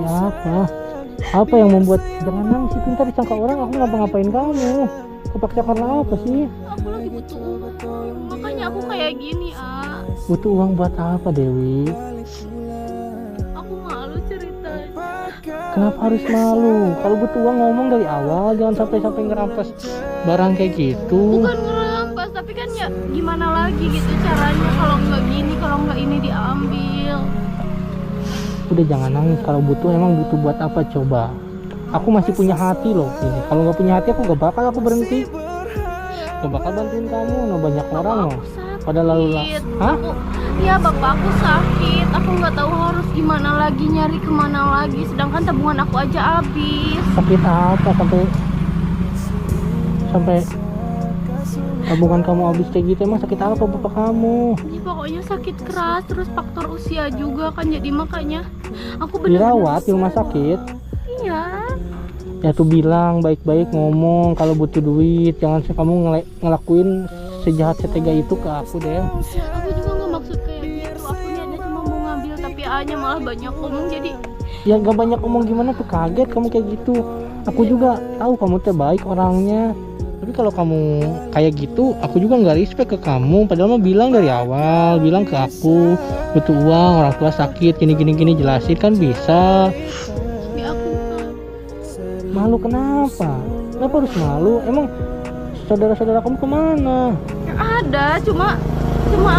apa? Apa yang membuat jangan nangis itu, ntar disangka orang aku ngapa-ngapain kamu. Kepaksa karena apa sih? aku lagi butuh uang. Makanya aku kayak gini, A. Butuh uang buat apa, Dewi? Aku malu ceritanya. Kenapa harus malu? Kalau butuh uang ngomong dari awal, jangan sampai ngerampas barang kayak gitu. Bukan ngerampas, tapi kan ya gimana lagi gitu caranya kalau nggak gini, kalau nggak ini diambil. Udah jangan nangis. Kalau butuh emang butuh buat apa coba? Aku masih punya hati loh ini. Kalau nggak punya hati aku gak bakal berhenti. Gak bakal bantuin kamu. No banyak orang loh. Pada lalu lah. Hah? Iya bapak aku sakit. Aku nggak tahu harus gimana lagi, nyari kemana lagi. Sedangkan tabungan aku aja habis. Sakit apa sampai tabungan kamu habis kayak gitu? Emang sakit apa bapak kamu? Ya, pokoknya sakit keras, terus faktor usia juga kan, jadi makanya aku Dirawat di rumah sakit. Iya. Ya tuh bilang baik-baik ngomong kalau butuh duit, jangan kamu ngelakuin sejahat setega itu ke aku deh. Aku juga nggak maksud kayak gitu. Aku niatnya cuma mau ngambil, tapi A-nya malah banyak ngomong, jadi Ya gak banyak ngomong gimana tuh, kaget kamu kayak gitu. Aku juga tahu kamu tuh baik orangnya. Tapi kalau kamu kayak gitu, aku juga nggak respect ke kamu. Padahal mah bilang dari awal, bilang ke aku butuh uang, orang tua sakit, gini jelasin kan bisa. tapi aku Malu kenapa? Kenapa harus malu? Emang saudara-saudara kamu kemana? ada, cuma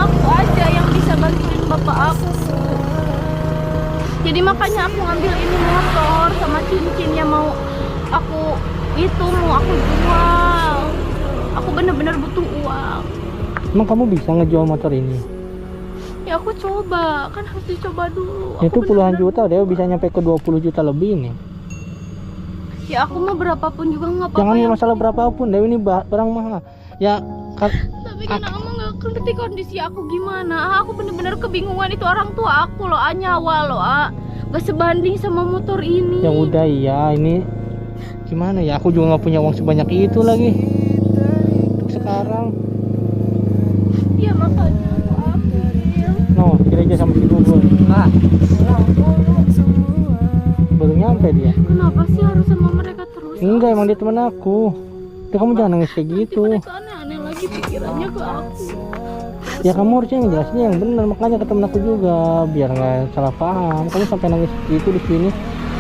aku aja yang bisa bantuin bapak aku. Jadi makanya aku ngambil ini motor sama cincin yang mau aku jual. Aku bener-bener butuh uang. Emang kamu bisa ngejual motor ini? Ya aku coba, kan harus dicoba dulu. Itu Aku puluhan bener-bener- juta deh, bisa nyampe ke 20 juta lebih nih. Ya aku mah berapapun juga nggak apa-apa. Jangan ya. masalah berapapun deh, ini barang mahal. Ya Tapi kan aku nggak ngerti kondisi aku gimana. Aku bener-bener kebingungan, itu orang tua aku loh, nyawa loh, gak sebanding sama motor ini. ya udah ya, ini gimana ya, aku juga nggak punya uang sebanyak itu lagi untuk sekarang. Iya makanya aku ambil. No, kira aja sama si Google. Nah, baru nyampe dia. Kenapa sih harus sama mereka terus? Enggak, emang dia teman aku. Udah, kamu jangan nangis kayak gitu. Mereka aneh-aneh lagi pikirannya ke aku. Ya kamu harusnya ngejelasinnya yang benar, makanya ke temen aku juga biar nggak salah paham. Kamu sampai nangis gitu di sini,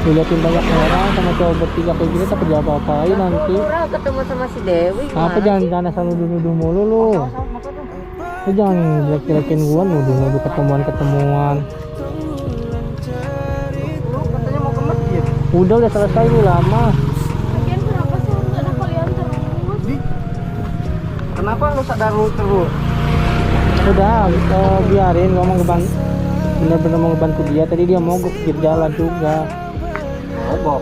diliatin banyak orang sama cowok bertiga kayak gini, tapi dia apa-apain nanti. Pura ketemu sama si Dewi. Apa jangan asal nuduh-nuduh mulu lu. Lu jangan jelek-jelekin gua, nuduh-nuduh ketemuan. Lu katanya mau ke masjid. Udah selesai lu lama. Lagian kenapa sih harus ada kalian terus? Kenapa lu sadar lu terus? Udah, biarin gua mau bener-bener mau ngebantu dia. Tadi dia mau pikir jalan juga. Mogok.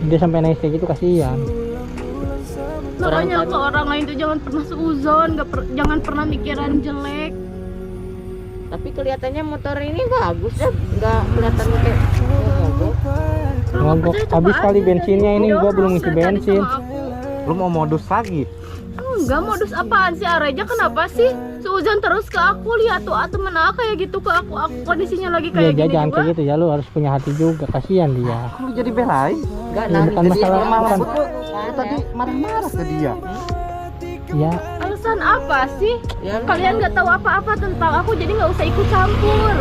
Dia sampai nangis kayak gitu, kasihan. Makanya ke orang lain tuh jangan pernah seuzon, jangan pernah mikiran jelek. Tapi kelihatannya motor ini bagus ya, nggak kelihatan kayak mogok. Kalau nggak Mogok. percaya, coba Habis kali aja. bensinnya ini, gua belum ngisi Cari bensin. sama aku. Lu mau modus lagi? enggak, modus apaan sih Areja? Kenapa sih seuzon terus ke aku? Lihat tuh temen aku kayak gitu ke aku kondisinya lagi Ya, kayak gini jangan juga. kayak gitu ya, lu harus punya hati juga, kasihan dia. Lu jadi belain. Enggak, Ya, bukan masalah, bukan. Tadi marah-marah ke dia. Ya, Alasan apa sih? Ya, lu- Kalian nggak tahu apa-apa tentang aku, jadi nggak usah ikut campur.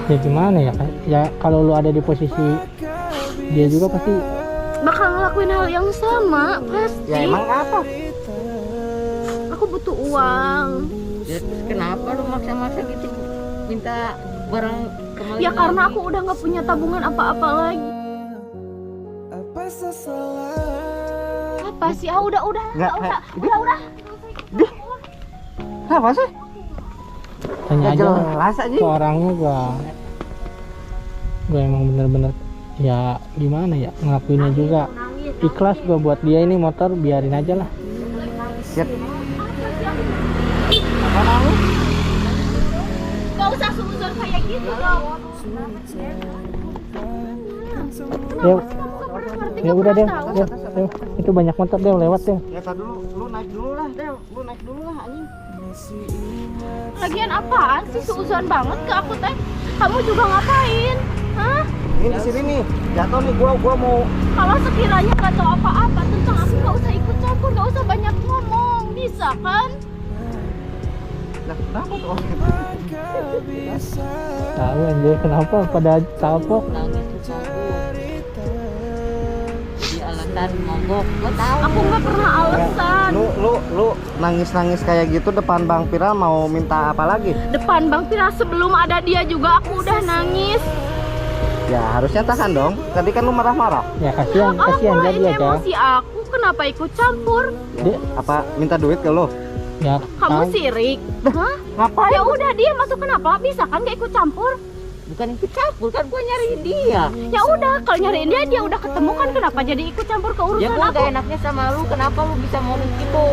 ya gimana ya? Ya kalau lu ada di posisi dia juga pasti Bakal ngelakuin hal yang sama, pasti. Ya emang apa? Aku butuh uang. Ya, terus kenapa lu maksa-maksa gitu minta barang kembali? Ya karena aku udah nggak punya tabungan apa-apa lagi. Apa sih? Ah, udah, Nggak, udah. Kenapa sih? tanya Ya aja jelas aja. ke orangnya. Gua emang bener-bener ya gimana ya, ngelakuinnya juga ikhlas gua buat dia. Ini motor biarin aja lah. Siap. Apa nangis? Gak usah seuzon kayak gitu dong. Dew, ya udah Dew, Dew, itu banyak motor Dew lewat Dew. Ya tar dulu, lu naik dulu lah, Del. Lu naik dulu lah anjing. Lagian apaan sih seuzon banget ke aku teh? Kamu juga ngapain? Hah? Ini di sini nih. Jatuh nih gua mau Kalau sekiranya nggak tahu apa-apa tentang aku, nggak usah ikut campur, nggak usah banyak ngomong, bisa kan? Nah, kenapa tuh? Tahu anjir kenapa pada capok. nangis tuh jadi alasan mogok. Gua tahu. Aku nggak pernah alasan. Lu nangis-nangis kayak gitu depan Bang Pira mau minta apa lagi? Depan Bang Pira sebelum ada dia juga aku udah nangis. Ya harusnya tahan dong. Tadi kan lu marah-marah. Ya kasihan Apa jadi ini aja. emosi aku? Kenapa ikut campur? Dia, Apa minta duit ke lu? ya Kamu kan, sirik? Hah? Ngapain? Ya udah dia masuk, kenapa? Bisa kan gak ikut campur? Bukan ikut campur kan, gua nyariin dia. Ya udah, kalau nyariin dia udah ketemu kan, kenapa jadi ikut campur ke Ya urusan gua aku? gak enaknya sama lu, kenapa lu bisa mau gitu?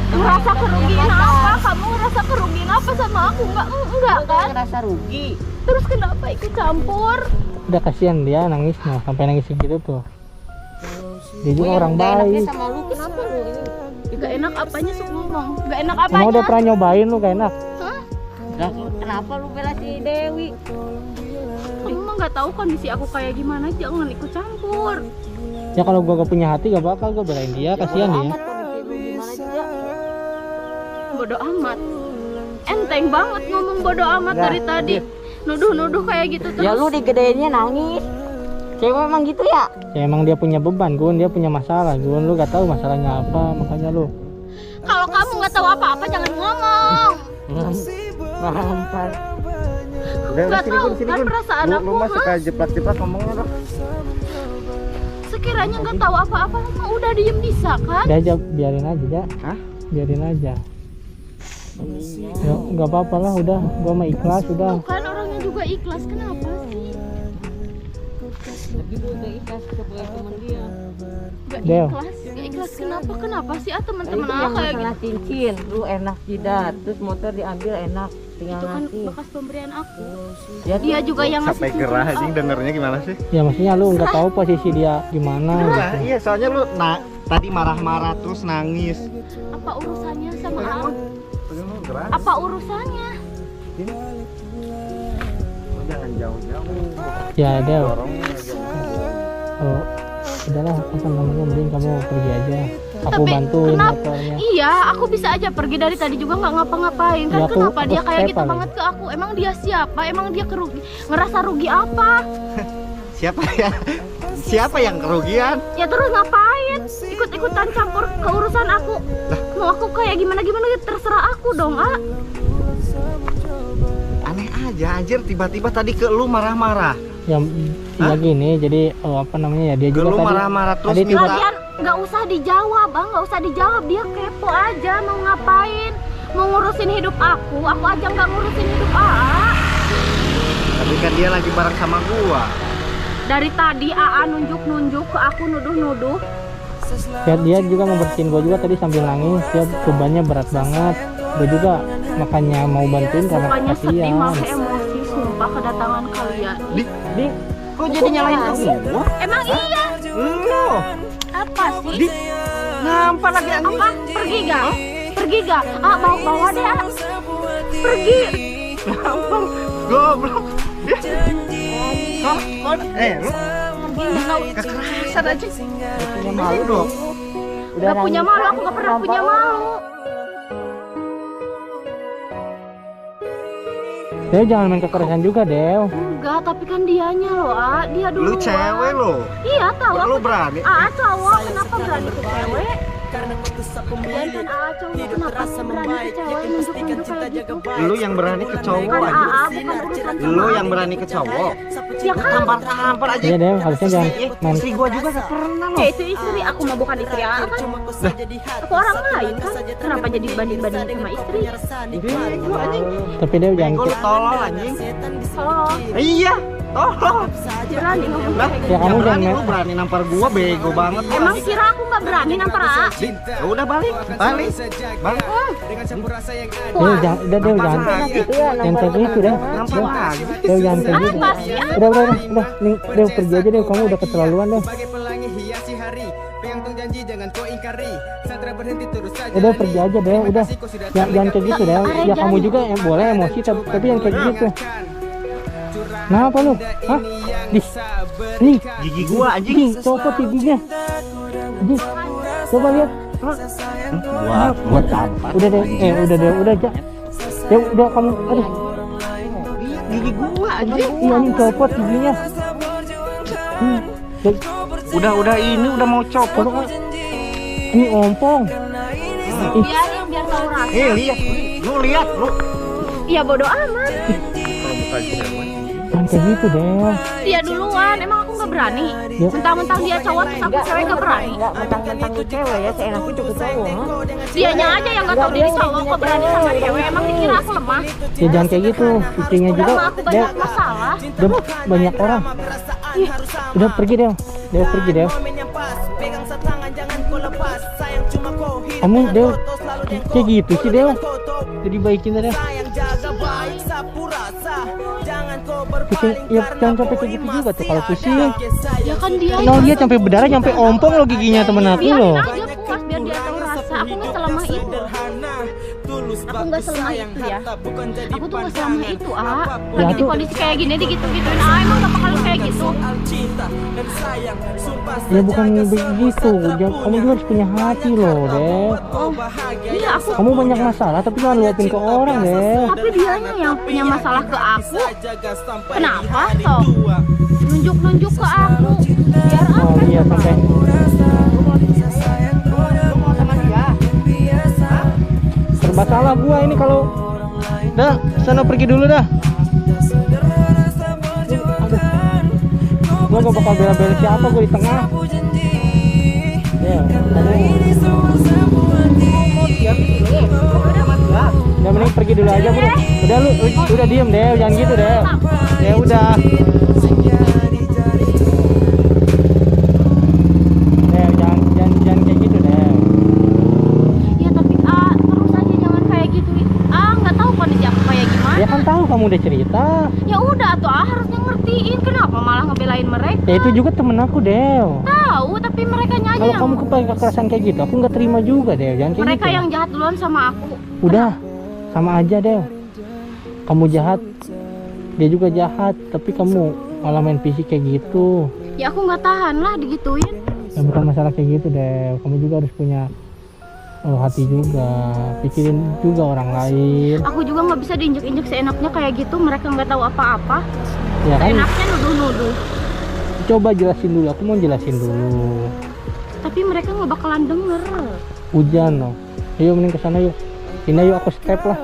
Ngerasa kerugian Yang apa? Kamu ngerasa kerugian apa sama aku? Enggak Gua kan? ngerasa rugi. Terus kenapa ikut campur? udah kasihan dia nangisnya sampai nangis gitu tuh. Dia juga Gua orang yang gak enaknya baik. sama lu, kenapa lu ini? Gak enak apanya, sok ngomong. Gak enak Emang apanya? udah pernah nyobain lu gak enak? Hah? Lah, kenapa lu bela si Dewi? Kamu mah gak tahu kondisi aku kayak gimana, jangan ikut campur. Ya kalau gua gak punya hati gak bakal gua belain dia, kasihan dia. Amat kondisi lu gimana juga. Bodoh amat. Enteng banget ngomong bodoh amat Nggak, dari tadi. Nuduh-nuduh kayak gitu terus. Ya lu digedeinnya nangis. Cewek emang gitu ya? Ya emang dia punya beban, Gun, dia punya masalah, Gun. Lu gak tahu masalahnya apa, makanya lu. Kalau kamu nggak tahu apa-apa jangan ngomong. Mampar. Udah Nggak sini tahu Gun, sini kan Gun. perasaan Lu aku, mah hah? suka jeplak-jeplak ngomongnya dong. Sekiranya nggak tahu apa-apa, mah udah diem bisa kan? Udah aja, biarin aja, ya. Hah? Biarin aja. Ya nggak apa-apa lah, udah. Gua mah ikhlas, udah. Bukan orangnya juga ikhlas, kenapa sih? Tapi lu udah ikhlas sebagai temen dia. Gak Del. ikhlas kenapa? Kenapa sih teman-teman Itu aku yang kayak masalah gitu? cincin, lu enak tidak, terus motor diambil enak, tinggal Itu kan ngasih. bekas pemberian aku. Ya, Dia juga yang ngasih Sampai gerah cincin anjing aku. dengernya gimana sih? Ya maksudnya lu nggak tahu posisi dia gimana. Nah, gitu. iya soalnya lu tadi marah-marah terus nangis. Apa urusannya sama aku? Lu gerah. Apa urusannya? Lu jangan jauh-jauh. Ya Del, Dorong aja. oh, udahlah, apa namanya, mending kamu pergi aja. Aku Tapi bantuin kenapa? motornya. Iya, aku bisa aja pergi dari tadi juga nggak ngapa-ngapain kan? Ya, aku Kenapa dia kayak stay gitu paling. banget ke aku? Emang dia siapa? Emang dia ngerasa rugi apa? Siapa yang kerugian? Ya terus ngapain? Ikut-ikutan campur ke urusan aku. Mau aku kayak gimana terserah aku dong, ah. Aneh aja anjir, tiba-tiba tadi ke lu marah-marah. Ya, ya gini, jadi apa namanya ya, dia Ke juga lu tadi marah-marah terus tadi minta. Lagian nggak usah dijawab, bang, nggak usah dijawab. Dia kepo aja mau ngapain, mau ngurusin hidup aku aja nggak ngurusin hidup AA. Tapi kan dia lagi bareng sama gua. Dari tadi AA nunjuk-nunjuk ke aku, nuduh-nuduh. ya, dia juga mau bersihin gua juga tadi sambil nangis. Dia bebannya berat banget. Gua juga makanya mau bantuin karena Bukannya sedih, kasihan. malah emosi, sumpah kedatangan kalian. Kok jadi nyalain aku? Emang iya? Lu. Apa apa sih? Ngampar lagi anjing. Apa? Pergi gak? Pergi gak? Bawa deh pergi. Ngampar. Goblok. Lu kekerasan aja. Punya malu dong. Gak punya malu, aku gak pernah punya malu. Dew jangan main kekerasan juga, Dew. Enggak, tapi kan dianya loh, dia dulu. Lu cewek lo. Iya, tahu Lu aku. berani. Cowok, kenapa berani ke cewek? Dan kan cowok kenapa berani ke cewek nunjuk-nunjuk kayak gitu? Lu yang berani ke cowok Kan aja. bukan urusan sama Lu yang berani ke cowok. Ya kan? Tampar-tampar aja. Iya, Dew, harusnya jangan main. Istri gua juga gak pernah lo. Ya itu istri, aku mah bukan istri kan? Aku orang lain kan? Kenapa jadi banding-banding sama istri? Gua anjing. Tapi Dew jangan Bego lu tolol anjing. Oh, Iya, tolol. berani ngomong Lah, kayak Ya, gitu. kamu berani jangan- lu berani nampar gua, bego banget lu Emang anjing. kira aku nggak berani nampar Ya udah balik. Balik. Dew jangan, udah Dew jangan. Jangan kayak gitu, Dew. Nampar lagi. Dew jangan kayak gitu. Apa sih? Udah, nih, Dew pergi aja Dew, kamu udah keterlaluan Dew. Udah pergi aja Dew, udah. Jangan kayak gitu Dew. Ya kamu juga boleh emosi, tapi yang kayak gitu. Kenapa lu? Hah? Nih, Gigi gua anjing. nih, copot giginya. Nih, coba lihat. Gua tampar. Udah deh, udah aja. Ya udah kamu, aduh, Gigi gua anjing. iya nih copot giginya. Ya, Udah ini udah mau copot. ini ompong. Biarin biar tahu rasa. Lihat. Lihat lu. Iya bodo amat. Kalau bukan cewek. Jangan kayak gitu deh. Dia duluan, emang aku nggak berani. Ya. Mentang-mentang dia cowok terus aku cewek nggak berani. Mentang-mentang lu cewek ya, seenak itu ke cowok. Dianya aja yang nggak tahu diri cowok kok berani sama cewek. Emang dikira aku lemah? Ya jangan kayak gitu. Istrinya Udah juga. mah aku banyak masalah. Udah banyak orang. Udah pergi deh. Dew pergi deh. Kamu Dew kayak gitu sih Dew. Jadi baikin deh. Pusing, ya jangan sampai kayak gitu juga tuh kalau pusing. Ya kan dia. Nah dia sampai berdarah, sampai ompong lo giginya temen aku Biarin loh. aja puas biar dia tahu rasa. Aku nggak selemah itu. Aku nggak selemah itu ya. Aku tuh nggak selemah itu Ya, Lagi di tuh. kondisi kayak gini digitu-gituin. Emang gak bakal kayak gitu. Ya bukan begitu. Kamu juga harus punya hati loh Dew. Iya aku. Kamu banyak masalah tapi jangan luapin ke orang Dew. Tapi dianya yang punya masalah ke aku. Kenapa toh? Nunjuk-nunjuk ke aku. Biar apa? Oh iya sampai. Serba salah gua ini kalau. Dah, sana pergi dulu dah. Gua gak bakal bela-bela siapa, gua di tengah. Ya, udah mending pergi dulu aja bro. Udah lu, udah diem deh, jangan gitu deh. Ya udah. Deh, jangan kayak gitu deh. Ya tapi terus aja jangan kayak gitu. Nggak tahu kondisi aku kayak gimana. Ya kan tahu kamu udah cerita. Ya udah tuh harusnya ngertiin. Kenapa malah ngebelain mereka? Ya itu juga temen aku Dew. Tahu tapi mereka aja Kalau yang kamu kepakai kekerasan kayak gitu, aku nggak terima juga Dew. Jangan kayak mereka gitu. yang jahat duluan sama aku. Udah, sama aja Dew. Kamu jahat, dia juga jahat, tapi kamu malah main fisik kayak gitu. Ya aku nggak tahan lah digituin. Ya bukan masalah kayak gitu Dew. Kamu juga harus punya hati juga, pikirin juga orang lain. Aku juga nggak bisa diinjek-injek seenaknya kayak gitu. Mereka nggak tahu apa-apa. Ya kan? Seenaknya nuduh-nuduh. Coba jelasin dulu, aku mau jelasin dulu. Tapi mereka nggak bakalan denger. Hujan loh. Ayo mending ke sana yuk. Ini yuk aku step lah.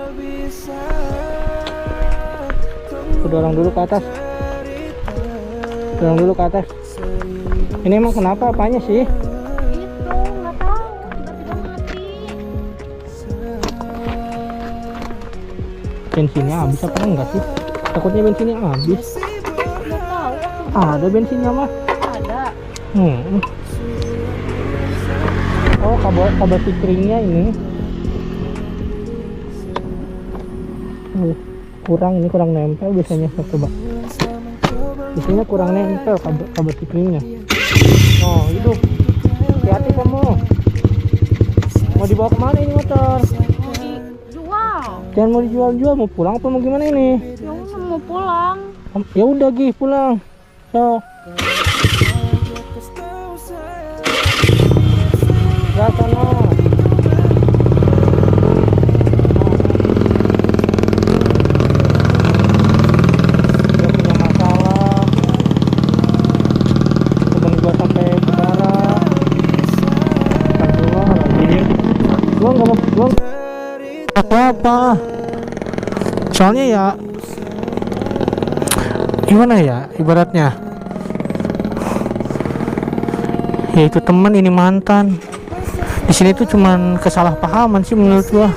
Aku dorong dulu ke atas. Dorong dulu ke atas. Ini emang kenapa apanya sih? Itu nggak tahu. Tiba-tiba mati. Bensinnya habis apa enggak sih? Takutnya bensinnya habis. Nggak tahu. Ada bensinnya mah. Ada. Oh kabel fikringnya ini. Kurang nempel biasanya. Coba. Biasanya kurang nempel kabel fikringnya. Oh hidup. Hati-hati kamu. Mau dibawa kemana ini motor? Mau dijual. Jangan mau dijual-jual, mau pulang apa mau gimana ini? Ya udah mau pulang. Ya udah Gi, pulang. So. Ya sana. Dia punya masalah. Temen gua sampai berdarah. Aduh, lagi. Gua nggak mau, gua apa-apa. Soalnya ya gimana ya ibaratnya, ya itu teman ini mantan. Di sini tuh cuman kesalahpahaman sih menurut gua.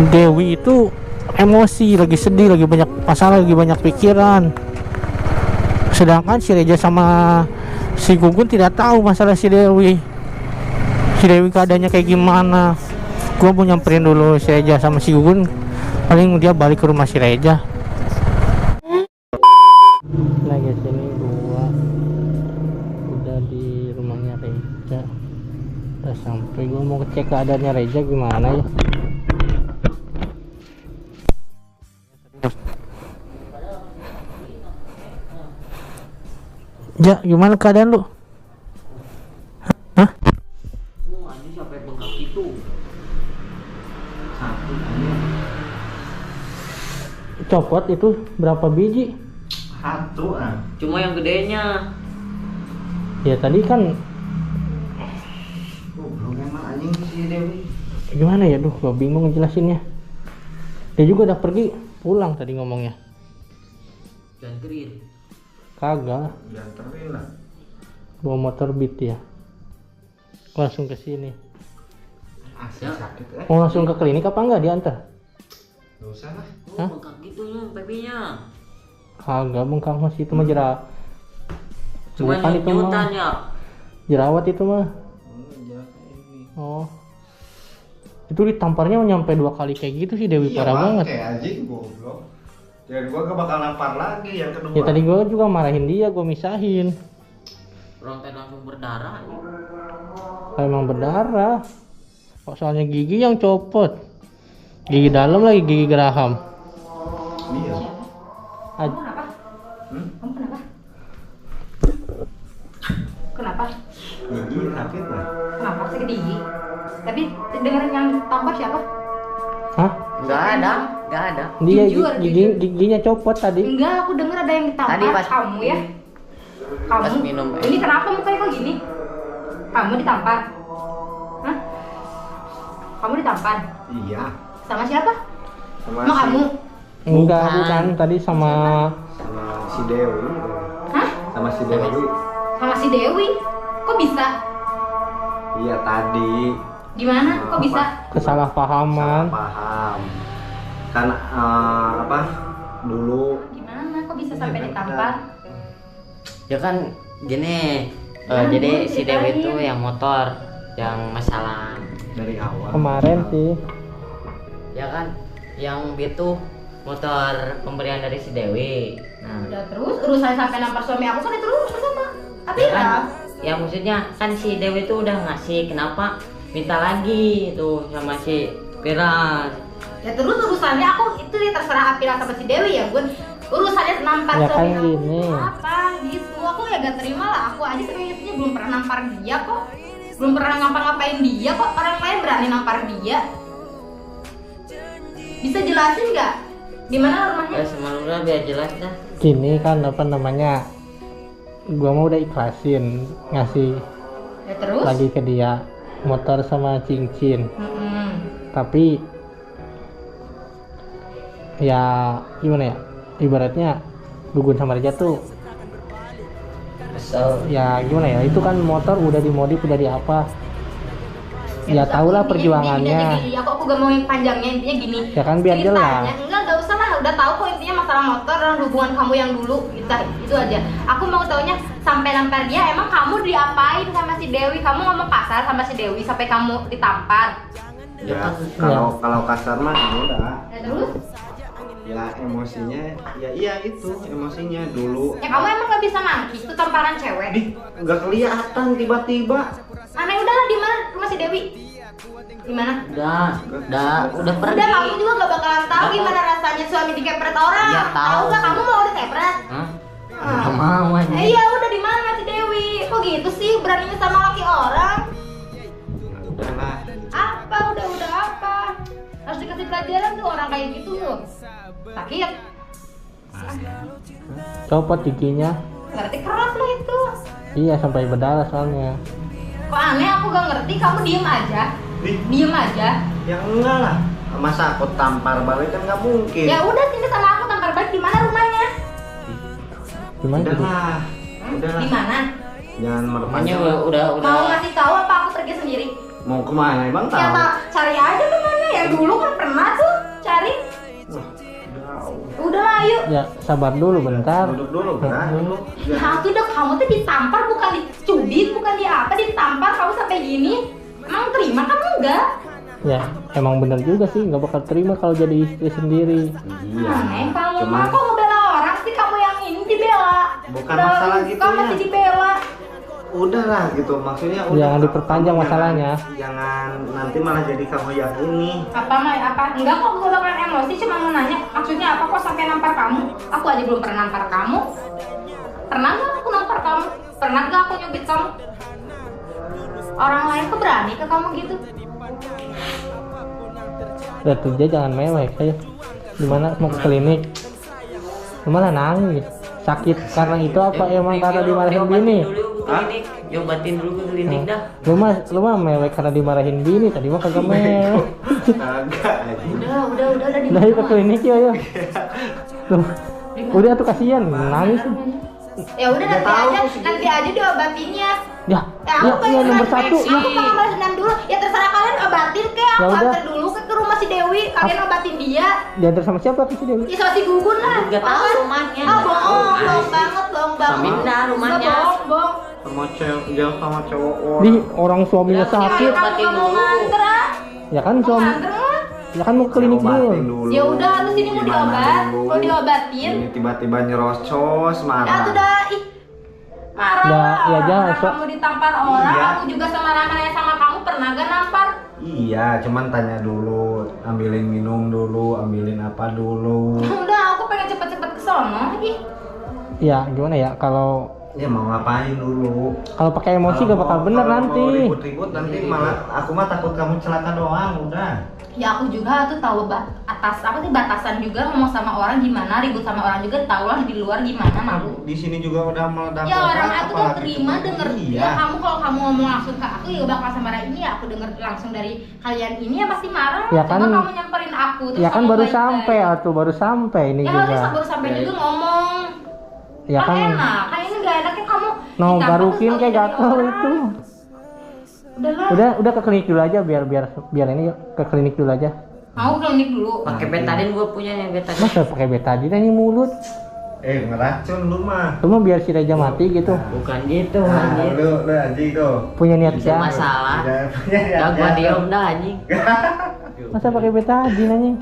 Dewi itu emosi, lagi sedih, lagi banyak masalah, lagi banyak pikiran. Sedangkan si Reja sama si Gugun tidak tahu masalah si Dewi. Si Dewi keadaannya kayak gimana. Gua mau nyamperin dulu si Reja sama si Gugun. Paling dia balik ke rumah si Reja. Nah guys, ini gua udah di rumahnya Reja. Udah sampai, gua mau ngecek keadaannya Reja gimana ya. Ja, gimana keadaan lu? Hah? Ini sampai bengkak itu. Satu Copot itu berapa biji? Satu Cuma yang gedenya. Ya tadi kan belum emang anjing si Dewi. gimana ya, gua bingung ngejelasinnya. Dia juga udah pergi pulang tadi ngomongnya. Dan grill. Kagak, Dianterin lah. bawa motor Beat ya. Langsung ke sini. Asli sakit Mau langsung ke klinik apa enggak diantar? Gak usah lah. Hah? Bengkak gitu nya pipinya. Kagak, bengkak masih itu mah jerawat. Cuma Bukan itu mah. nyutan ya. Jerawat itu mah. Oh. Itu ditamparnya nyampe 2 kali kayak gitu sih Dewi, parah banget. Kayak anjing goblok. Jadi gua gak bakal nampar lagi yang kedua. Ya tadi gua juga marahin dia, gua misahin. Orang teh langsung berdarah. Emang berdarah. Kok soalnya gigi yang copot. Gigi dalam lagi, gigi geraham. Iya. Ad- Kamu kenapa? Kenapa? Gigi sakit lah. Kenapa sakit gigi? Tapi dengerin yang tampar siapa? Hah? Enggak ada. Dia Jujur, giginya copot tadi. Enggak, aku denger ada yang ditampar. Tadi pas- kamu ya. Kamu Pas minum air. Ini kenapa mukanya kok gini? Kamu ditampar? Hah? Kamu ditampar? Iya. Sama siapa? Sama Sama kamu? Enggak, Bukan. bukan. Tadi sama sama si Dewi. Hah? Sama si Dewi. Sama si Dewi? Kok bisa? Iya tadi. Gimana? Kok bisa? kesalahpahaman. Salah paham. Kan apa? Dulu Gimana? Kok bisa sampai ditampar? Ya kan gini. Kan Jadi gua si Dewi ceritain. itu yang motor, yang masalah. dari awal. Kemarin sih. Ya kan, yang itu motor pemberian dari si Dewi. Nah, Udah terus urusan sampai nampar suami aku kan itu urusan sama ya kan, Atira. ya maksudnya kan si Dewi itu udah ngasih, kenapa minta lagi tuh sama si Piras? Ya terus urusannya aku itu dia terserah Apila sama si Dewi ya Gun. Urusannya nampar Ya kan suami aku gini. apa gitu. Aku ya gak terima lah. Aku aja seriusnya belum pernah nampar dia kok. Belum pernah ngapa-ngapain dia kok. Orang lain berani nampar dia. Bisa jelasin nggak? Di mana rumahnya? Ya semuanya biar jelas dah. Gini kan apa namanya? Gua mau udah ikhlasin ngasih Ya terus? lagi ke dia motor sama cincin. Mm-mm. Tapi ya gimana ya? Ibaratnya Gugun sama Reja tuh Kesel. ya gimana ya? Itu kan motor udah dimodif, udah di apa? Ya terus tau lah aku perjuangannya. gini, aku gak mau yang panjangnya, intinya gini. Ya kan biar Ceritanya, jelas. enggak usah lah, udah tahu kok intinya masalah motor dan hubungan kamu yang dulu gitu, itu aja. Aku mau taunya sampai nampar dia, emang kamu diapain sama si Dewi? Kamu ngomong kasar sama si Dewi sampai kamu ditampar. Ya kalau kasar mah ya udah. Ya terus? Ya emosinya, ya iya itu emosinya dulu. Ya kamu emang gak bisa nangkis tuh tamparan cewek. Di nggak kelihatan tiba-tiba. Aneh udahlah di mana rumah si Dewi? Di mana? Udah pergi. Udah kamu juga gak bakalan tahu gimana rasanya suami dikepret orang. Iya, tahu. Tahu gak kamu mau dikepret? Hah? Nggak mau aja. Iya udah di mana si Dewi? Kok gitu sih beraninya sama laki orang? Udahlah. Apa udah apa? Harus dikasih pelajaran tuh orang kayak gitu tuh. Sakit. Copot giginya. Berarti keras lah itu. Iya, sampai berdarah soalnya. Kok aneh aku gak ngerti, kamu diem aja. Diem aja. Ya enggak lah. Masa aku tampar balik kan nggak mungkin. Ya udah sini sama aku tampar balik di mana rumahnya? Gimana tuh? Udahlah. Udahlah. Di mana? Jangan Makanya merpanjang. udah. Mau ngasih tahu apa aku pergi sendiri? Mau kemana emang Ya tahu? tak cari aja kemana ya dulu kan pernah tuh cari. Wah, Udah lah ayo. Ya, sabar dulu bentar. duduk dulu kan. Ya tuh udah kamu tuh ditampar bukan dicubit bukan di apa ditampar kamu sampai gini. Emang terima kamu enggak? Ya, emang bener juga sih, nggak bakal terima kalau jadi istri sendiri. Iya. Aneh kamu Cuman mah kok ngebela orang sih kamu yang ini dibela. Bukan Udah masalah suka gitu ya. masih dibela. udahlah gitu maksudnya. Udah, Jangan diperpanjang kamu masalahnya. Jangan nanti malah jadi kamu yang ini. Apa Mai? Apa? Enggak kok gue bakalan emosi cuma mau nanya maksudnya apa kok sampai nampar kamu? Aku aja belum pernah nampar kamu. Pernah nggak aku nampar kamu? Pernah nggak aku nyubit kamu? Orang lain tuh berani ke kamu gitu? Udah kerja jangan mewek saya. Gimana mau ke klinik? Gimana nangis? Sakit karena itu apa emang karena dimarahin bini? Diobatin dulu ke klinik dah. Lu mah mewek karena dimarahin bini, tadi mah kagak mewek. Kagak aja. Udah di Udah yuk ke klinik yuk. Udah tuh kasihan nangis. Ya udah nanti aja diobatinnya. Ya, ya nomor satu. Aku bakal balas dendam dulu. Ya terserah kalian obatin ke aku Ya udah. antar dulu ke rumah si Dewi. Kalian obatin dia. Diantar sama siapa ke si Dewi? Ya sama si Gugun lah. Gak tahu rumahnya. Bohong banget. Saminda rumahnya. Bohong. Sama cewek, jauh sama cowok. Di orang suaminya sakit. obatin Kamu dulu. nganter ah. Ya kan Mau suami. nganter ah. Ya kan mau ke klinik Obatin dulu. Ya udah, terus ini mau Gimana diobat, dulu? mau diobatin. Ini tiba-tiba nyerocos Ya marah. tuh dah, ih. Marah Ya, lah ya orang, jangan, so- kamu ditampar orang, Iya. aku juga sama namanya sama kamu pernah gak nampar? Iya, cuman tanya dulu, ambilin minum dulu, ambilin apa dulu. Udah, aku pengen cepet-cepet kesono lagi. Ya gimana ya kalau Ya mau ngapain dulu? pakai emosi gak bakal bener Kalau nanti. mau ribut-ribut nanti malah aku mah takut kamu celaka doang, udah. Ya aku juga tuh tahu batasan juga ngomong sama orang gimana, ribut sama orang juga tahu lah di luar gimana malu. Di sini juga udah meledak. Ya orang aku tuh terima denger Iya. ya kamu kalau kamu ngomong langsung ke aku ya bakal sama ini ya aku denger langsung dari kalian ini ya pasti marah. Ya Coba kan- kamu nyamperin aku terus Ya kan kamu baru baik-baik. sampai atuh, baru sampai ini Ya juga. harus baru sampai Ya, juga ngomong. Ya kan. enak, kan ini gak enaknya kamu No, ditampar barukin terus kayak kamu jadi gatel orang. itu. Udahlah, Udah ke klinik dulu aja biar ini yuk ke klinik dulu aja. mau klinik dulu. Pakai betadine gua punya yang betadine. Masa pakai betadine ini mulut? Ngeracun lu mah. Lu mah biar si Reja mati gitu. Bukan gitu Nah, anjing. lu anjing tuh. Punya niat Itu jahat. masalah. Ya, Gak gua diem dah anjing. Masa pakai betadine anjing?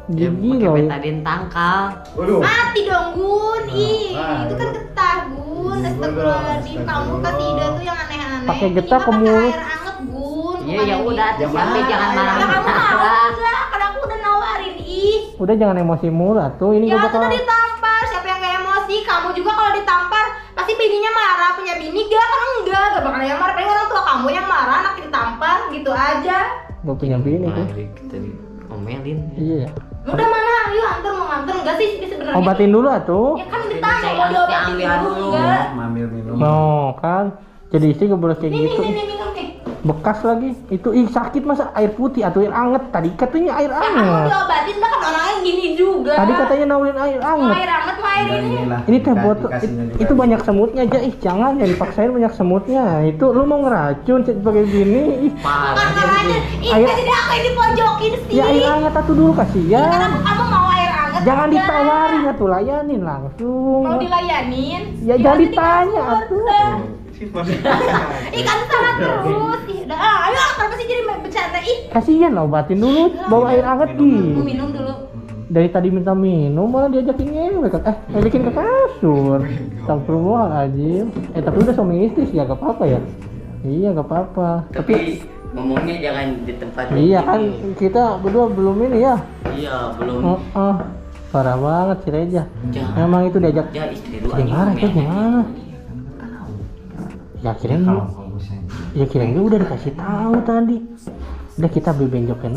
Ya, Gigi pakai loh. betadine tangkal. Waduh. Mati dong Gun, ih Nah, itu kan getah Gun, astagfirullahaladzim kamu kasih ide tuh yang aneh-aneh. Pakai Ini getah mah ke pakai mulut. air anget Gun. Iya bukan ya yang udah, gitu. tapi jangan Ya marah. kamu mau enggak? Kan aku udah nawarin ih. Udah jangan emosi mulu tuh. Ini Ya gak aku bakal. udah ditampar, siapa yang gak emosi? Kamu juga kalau ditampar pasti bininya marah, punya bini gak kan enggak bakal yang marah, paling orang tua kamu yang marah, anak ditampar gitu aja. Gue punya bini tuh. Mari kita diomelin. Iya. Udah mana? Ayo antar mau nganter enggak sih ini sebenarnya? Obatin dulu atuh. Ya kan ditanya Saya mau diobatin diambil dulu dulu. enggak? Ambil minum. No kan. Jadi istri gak boleh kayak Nih gitu. minum nih. Bekas lagi. Itu sakit masa air putih atau air anget. Tadi katanya air Ya kamu anget. diobatin dah kan orangnya gini juga. Tadi katanya nawarin air mau anget. air anget mau air ini. Ini teh botol itu banyak semutnya aja. Ih jangan ya dipaksain banyak semutnya. Itu lu mau ngeracun pakai gini. Ih, Bukan karena ini Air- kasih dia aku yang dipojokin sih. ya air anget atuh dulu Karena kasihan. kamu mau air anget. Jangan enggak? ditawarin atuh layanin langsung. Mau dilayanin? Ya jangan nanti ditanya dikasih atuh. udah. Ih kan salah terus. Ih udah ayo kenapa sih jadi bercanda ih. Kasihan lah obatin dulu. Bawa air anget Aku di. minum dulu. dari tadi minta minum malah diajakin ngewek kan. Bikin ke kasur. Astagfirullahaladzim. Tapi udah suami istri sih ya gak apa-apa ya. Iya gak apa-apa. Tapi ngomongnya jangan di tempat. Iya kan kita berdua belum ini ya. Iya belum. Parah banget si Reja. Jangan. Memang itu diajak. Ya istri lu Gimana anjing, gimana? Ya kirain dia udah dikasih tahu tadi. Udah kita bebenjokin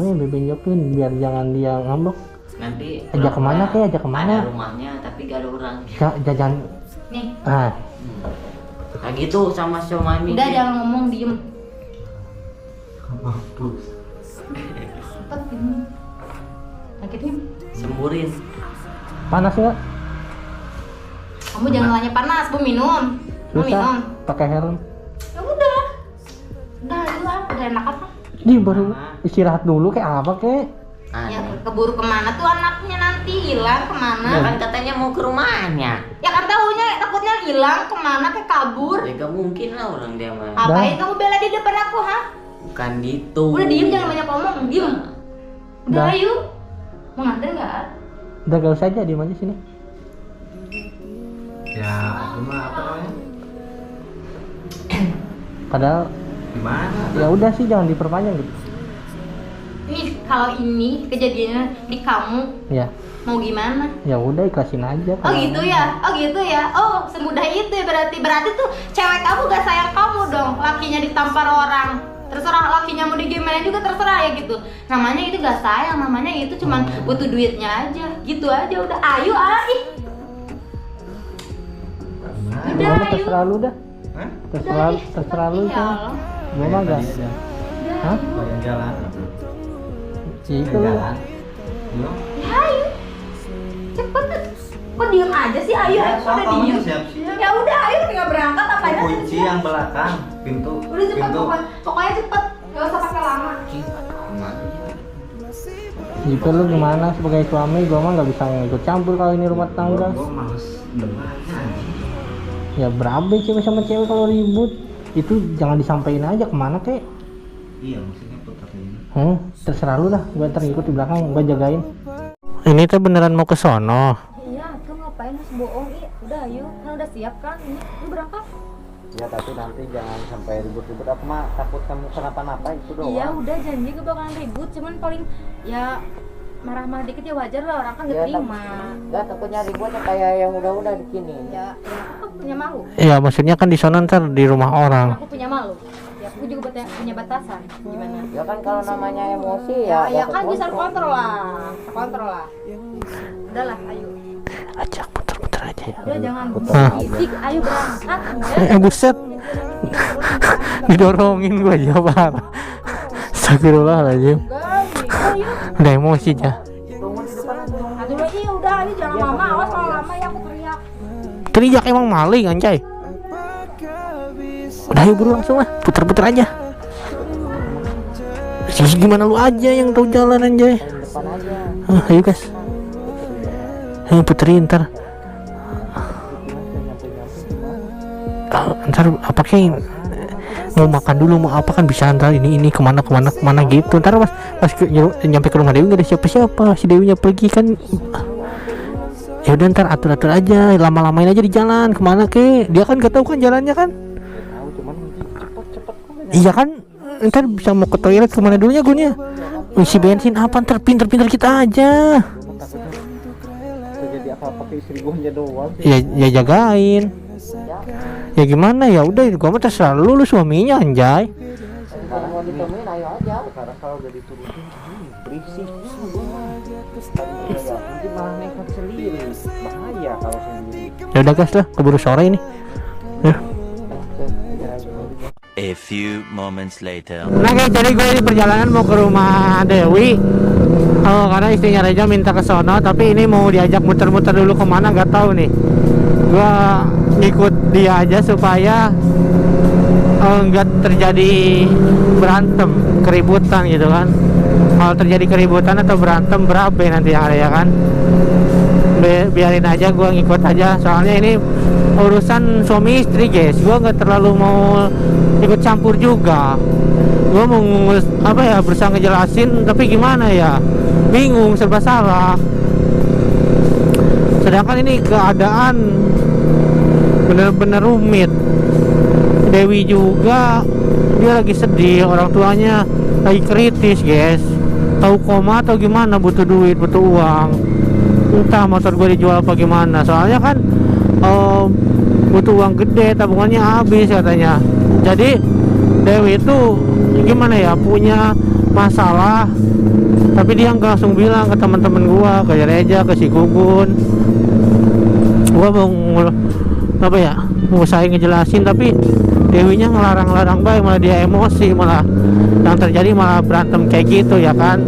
biar jangan dia ngambek. Nanti Ajak kemana kek? Ajak kemana? Ada rumahnya tapi gak ada orang. Jajan. Nih, Nah gitu sama Mami. udah jangan ngomong, diem. Cepet ini. Sakitnya. Semburin. Panas nggak? Kamu jangan nanya panas, Bu minum. Mau minum. Susah. Pakai helm. Ya udah. Udah enak apa? Di baru istirahat dulu kayak apa kek? Ya keburu kemana tuh anaknya nanti hilang kemana? Kan katanya mau ke rumahnya. Ya kan tahunya takutnya hilang kemana kayak kabur. Ya gak mungkin lah orang dia mah. Ngapain kamu bela di depan aku, ha? Bukan gitu. Udah diem jangan banyak ngomong, diem. Udah Dah. ayo. Mau nganter nggak? Udah gak usah aja diem aja sini. Ya, cuma apa namanya? Padahal Gimana? ya udah sih jangan diperpanjang gitu. Nih kalau ini kejadiannya di kamu Ya, mau gimana? ya udah ikhlasin aja. Oh gitu ya, oh semudah itu ya berarti tuh cewek kamu gak sayang kamu dong, lakinya ditampar orang. Terserah lakinya mau digimana juga terserah ya gitu. Namanya itu gak sayang, namanya itu cuman butuh duitnya aja, gitu aja udah. Ayo udah Gua mah ayo. terserah lu dah. Hah? Terserah lu Ya kan. Allah. Gua mah gak. Hah? Bayang jalan. Ya itu lu. Belum? Ya ayo. Cepet. Kok diem aja sih? Ayo, udah diem. Siap-siap. Ya udah, ayo tinggal berangkat apa aja. Kunci yang belakang pintu. Udah cepet pokoknya cepet. Gak usah pakai lama. Gitu lu gimana sebagai suami? Gua mah gak bisa ikut campur kalau ini rumah tangga. Gua males dengarnya. Ya berabe cewek sama cewek kalau ribut. Itu jangan disampaikan aja kemana kek. Iya, maksudnya puterin. Terserah lu lah, gue ntar ngikut di belakang, gue jagain. Ini tuh beneran mau ke sono. Iya, tuh ngapain harus bohong? Udah ayo, kan udah siap kan? Ini lu berangkat? Ya tapi nanti jangan sampai ribut-ribut. Aku mah takut kamu kenapa-napa itu doang. Iya, udah janji gak bakalan ribut, cuman paling ya marah-marah dikit ya wajar lah, orang kan gak terima. Gak takutnya ributnya kayak yang udah di sini. Ya aku punya malu. Ya maksudnya kan di sono ntar di rumah orang. Aku punya malu. Ya aku juga punya batasan. Gimana? Ya kan kalau namanya emosi Ya kan bisa kontrol lah. Udahlah, ayo. Ajak puter-puter aja ya. Udah jangan Ah. bisik, ayo berangkat. Buset. Didorongin gue aja parah. Astagfirullahaladzim. Ayo. Udah emosi aja. Aduh, iya udah, ayo jangan lama, awas kalau lama ya aku teriak. Teriak emang maling anjay. Udah ayo buru langsung lah, puter-puter aja. Sih gimana lu aja yang tahu jalan anjay. Ayo guys. Puterin ntar. Ntar apa kayak mau makan dulu mau apa kan bisa ntar ini kemana gitu. Ntar pas nyampe ke rumah Dewi nggak ada siapa-siapa, si Dewinya pergi kan. Ya udah ntar atur aja, lama-lamain aja di jalan kemana ke, dia kan gak tahu kan jalannya kan. Iya kan, ntar bisa mau ke toilet kemana dulunya gue nya, isi bensin apa, ntar pinter-pinter kita aja. Jadi apa-apa ke istri gua aja doang. Ya jagain. Ya gimana ya udah, gua mah terserah lu suaminya anjay. Kalau mau ditemuin ayo aja. Sekarang kalau udah diturutin berisik. Ya, nanti malah nekat sendiri. Bahaya kalau sendiri. Ya udah gas lah, keburu sore ini. Ya. A few moments later. Nah guys, jadi gue di perjalanan mau ke rumah Dewi. Karena istrinya Reja minta ke sono, tapi ini mau diajak muter-muter dulu kemana nggak tahu nih. Gue ngikut dia aja supaya nggak terjadi berantem, keributan gitu kan. Kalau terjadi keributan atau berantem berabe nanti yang ada ya kan. Biarin aja, gue ngikut aja. Soalnya ini urusan suami istri guys, gue nggak terlalu mau ikut campur juga. Gue mau berusaha ngejelasin tapi gimana ya, bingung serba salah. Sedangkan ini keadaan bener-bener rumit. Dewi juga dia lagi sedih, orang tuanya lagi kritis guys, tahu koma atau gimana, butuh duit, butuh uang. Entah motor gue dijual apa gimana, soalnya kan butuh uang gede, tabungannya habis katanya. Jadi Dewi itu gimana ya, punya masalah, tapi dia nggak langsung bilang ke teman-teman gua, ke Reja, ke si Gugun. Gua mau apa ya, mau saya ngejelasin, tapi Dewinya ngelarang-larang baik, malah dia emosi, malah yang terjadi malah berantem kayak gitu ya kan.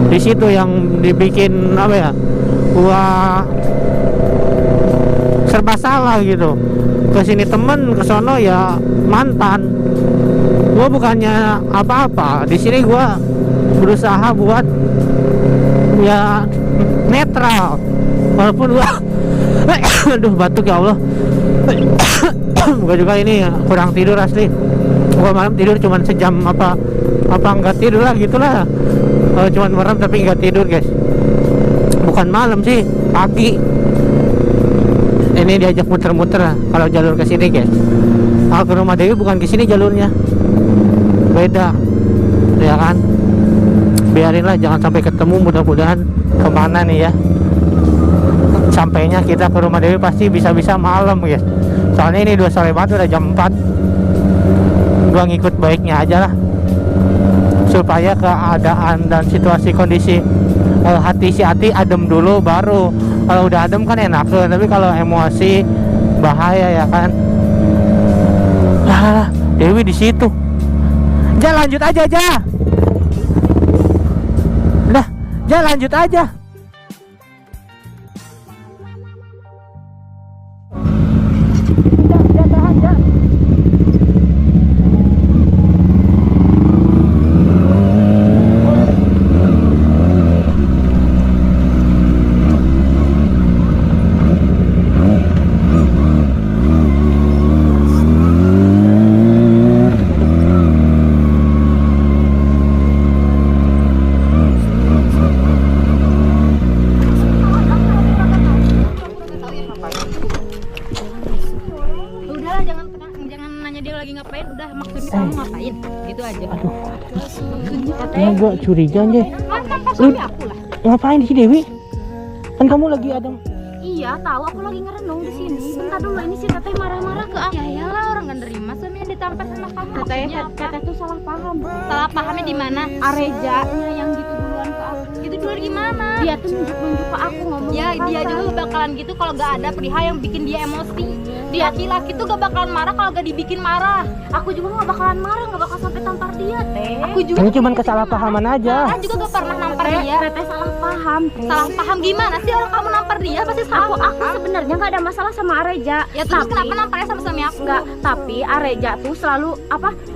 Di situ yang dibikin apa ya, gua serba salah gitu. Kesini temen, kesono ya mantan. Gua bukannya apa-apa, di sini gua berusaha buat ya netral, walaupun gua aduh batuk ya Allah. Gua juga ini ya, kurang tidur asli. Gua malam tidur cuman sejam apa enggak tidur lah gitulah. Cuman merem tapi enggak tidur guys. Bukan malam sih, pagi. Ini diajak muter-muter kalau jalur ke sini guys. Kalau ke rumah Dewi bukan ke sini jalurnya, beda ya kan. Biarinlah, jangan sampai ketemu, mudah-mudahan kemana nih ya. Sampainya kita ke rumah Dewi pasti bisa-bisa malam guys. Soalnya ini 2 sore banget, udah jam 4. Gua ngikut baiknya aja lah, supaya keadaan dan situasi kondisi hati si Ati adem dulu, baru kalau udah adem kan enak. Tapi kalau emosi bahaya ya kan. Lah, Dewi di situ. Ja, lanjut aja, Ja. Udah, Ja lanjut aja. Udahlah, jangan nanya dia lagi ngapain. Udah, maksudnya kamu ngapain? Gitu aja. Ya gua curiga aja. Mantan pas suami aku lah. Ngapain sih Dewi? Kan kamu lagi adem. Iya, tahu aku lagi ngerenung di sini. Bentar dulu, ini si Teteh marah-marah ke aku. Ya iyalah, orang gak nerima suaminya ditampar sama kamu. Teteh tuh salah paham. Salah pahamnya di mana? Arejanya yang gitu duluan ke aku. Gitu duluan gimana? Dia tuh nunjuk-nunjuk ke aku ngomong. Ya, dia juga bakalan gitu kalau gak ada Priha yang bikin dia emosi. Dia laki-laki tuh gak bakalan marah kalau gak dibikin marah. Aku juga gak bakalan marah, gak bakal sampai tampar dia, Teh. Aku juga Ini cuma kesalahpahaman aja. Aku juga gak pernah nampar dia. Teteh salah paham. Salah paham gimana sih? Orang kamu nampar dia pasti salah. Aku sebenarnya nggak ada masalah sama Areja. Ya terus kenapa namparnya sama suami aku? Enggak, tapi Areja tuh selalu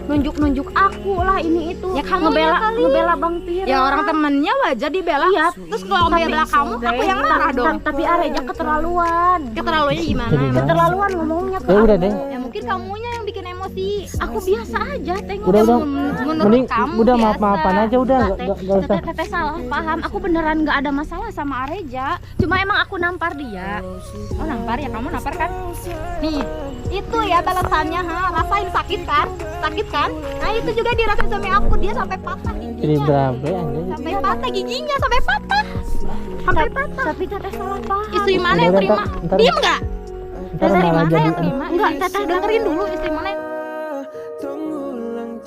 nunjuk aku lah ini itu. Ya kamu ngebela Bang Pira. Ya orang temennya wajar dibela. Iya. Terus kalau bela kamu, aku yang marah dong. Tapi Areja keterlaluan. Keterlaluannya gimana? Keterlaluan ngomongnya ke Ya udah deh. Ya mungkin kamunya yang bikin emosi. Aku biasa aja, tengok. Udah. Menurut Mending kamu udah biasa. maaf-maafan aja udah, enggak usah. Teteh salah paham. Aku beneran nggak ada masalah sama Areja. Cuma emang aku nampar dia. Oh nampar ya, kamu nampar kan? Nih, itu ya balasannya, rasain sakit kan? Sakit kan? Nah itu juga dirasain suami aku, dia sampai patah Ini giginya. berapa anjir? Sampai patah giginya, sampai patah. Sampai patah. Tapi teteh salah paham. Istri mana yang Udah, terima? ntar- Diem nggak? Ntar Istri malah mana jadi yang terima? Enggak, teteh dengerin dulu istri mana yang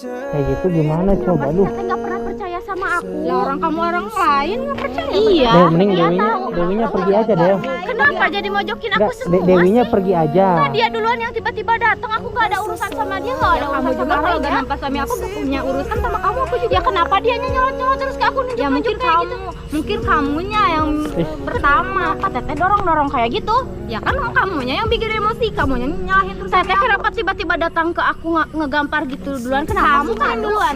kayak gitu gimana coba lu? teteh nggak pernah percaya sama aku. Lah orang kamu orang lain nggak percaya. Iya. Deh, mending Iya, Dewinya tahu. pergi aja deh. Kenapa jadi mojokin aku Enggak, semua Dewinya sih? pergi aja. Nah, dia duluan yang tiba-tiba datang, aku gak ada urusan sama dia, gak ada urusan sama kalau gak nampak suami aku gak punya urusan sama kamu, aku juga. Ya kenapa dia nyolot-nyolot terus ke aku nunjuk-nunjuk ya, mungkin kayak gitu. Mungkin kamunya yang pertama, Teteh dorong-dorong kayak gitu. Ya kan kamunya yang bikin emosi, kamunya nyalahin terus. Teteh kenapa tiba-tiba datang ke aku ngegampar gitu duluan? Kenapa? Kamu kan duluan.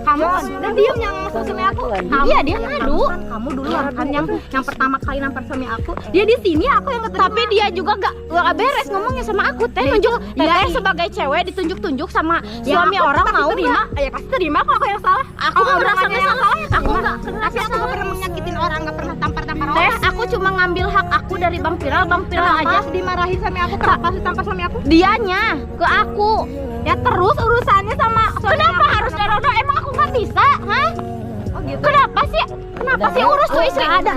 Kamu kan dan diem yang masuk suami aku. Iya, dia ngadu. Kamu duluan kan yang pertama kali nampar suami aku. Dia di sini, aku yang keterima. Tapi dia juga gak beres ngomongnya sama aku. Teh nunjuk dia sebagai cewek ditunjuk-tunjuk sama suami orang mau terima. Ya pasti terima kalau aku yang salah. Aku nggak merasa salah. Aku nggak pernah menyakitin orang, nggak pernah tampar-tampar Teteh, aku cuma ngambil hak aku dari Bang Viral aja. Dimarahin sama aku, kenapa sih tampar sama aku? Dianya ke aku. Ya terus urusannya sama Kenapa harus dorong-dorong? Emang aku nggak bisa, hah? Oh gitu. Kenapa sih? Kenapa sih urus tuh istri? Ada.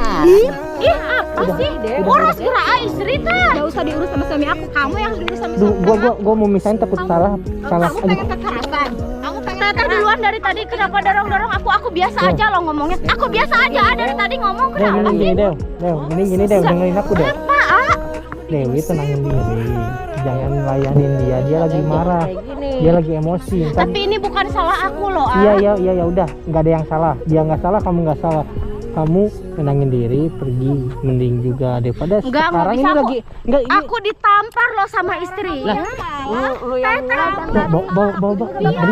Ih, apa sih? Urus kira istri teh. Gak usah diurus sama suami aku, kamu yang harus diurus sama Duh, suami gua mau misahin takut salah. kamu pengen kekerasan. Kamu pengen Teteh duluan dari tadi kenapa dorong-dorong aku? Aku biasa aja loh ngomongnya. Aku biasa aja dari tadi ngomong Dew, kenapa gini sih? Dew, gini Dew, dengerin aku Dew. Apa? Dewi tenangin diri, jangan layanin dia lagi marah, dia lagi emosi. Ntar- Tapi ini bukan salah aku loh, Iya ya udah, nggak ada yang salah. Dia nggak salah, kamu nggak salah. Kamu tenangin diri, pergi, mending juga daripada Enggak sekarang bisa ini aku. lagi nggak ini. Aku ditampar loh sama istri. Lu yang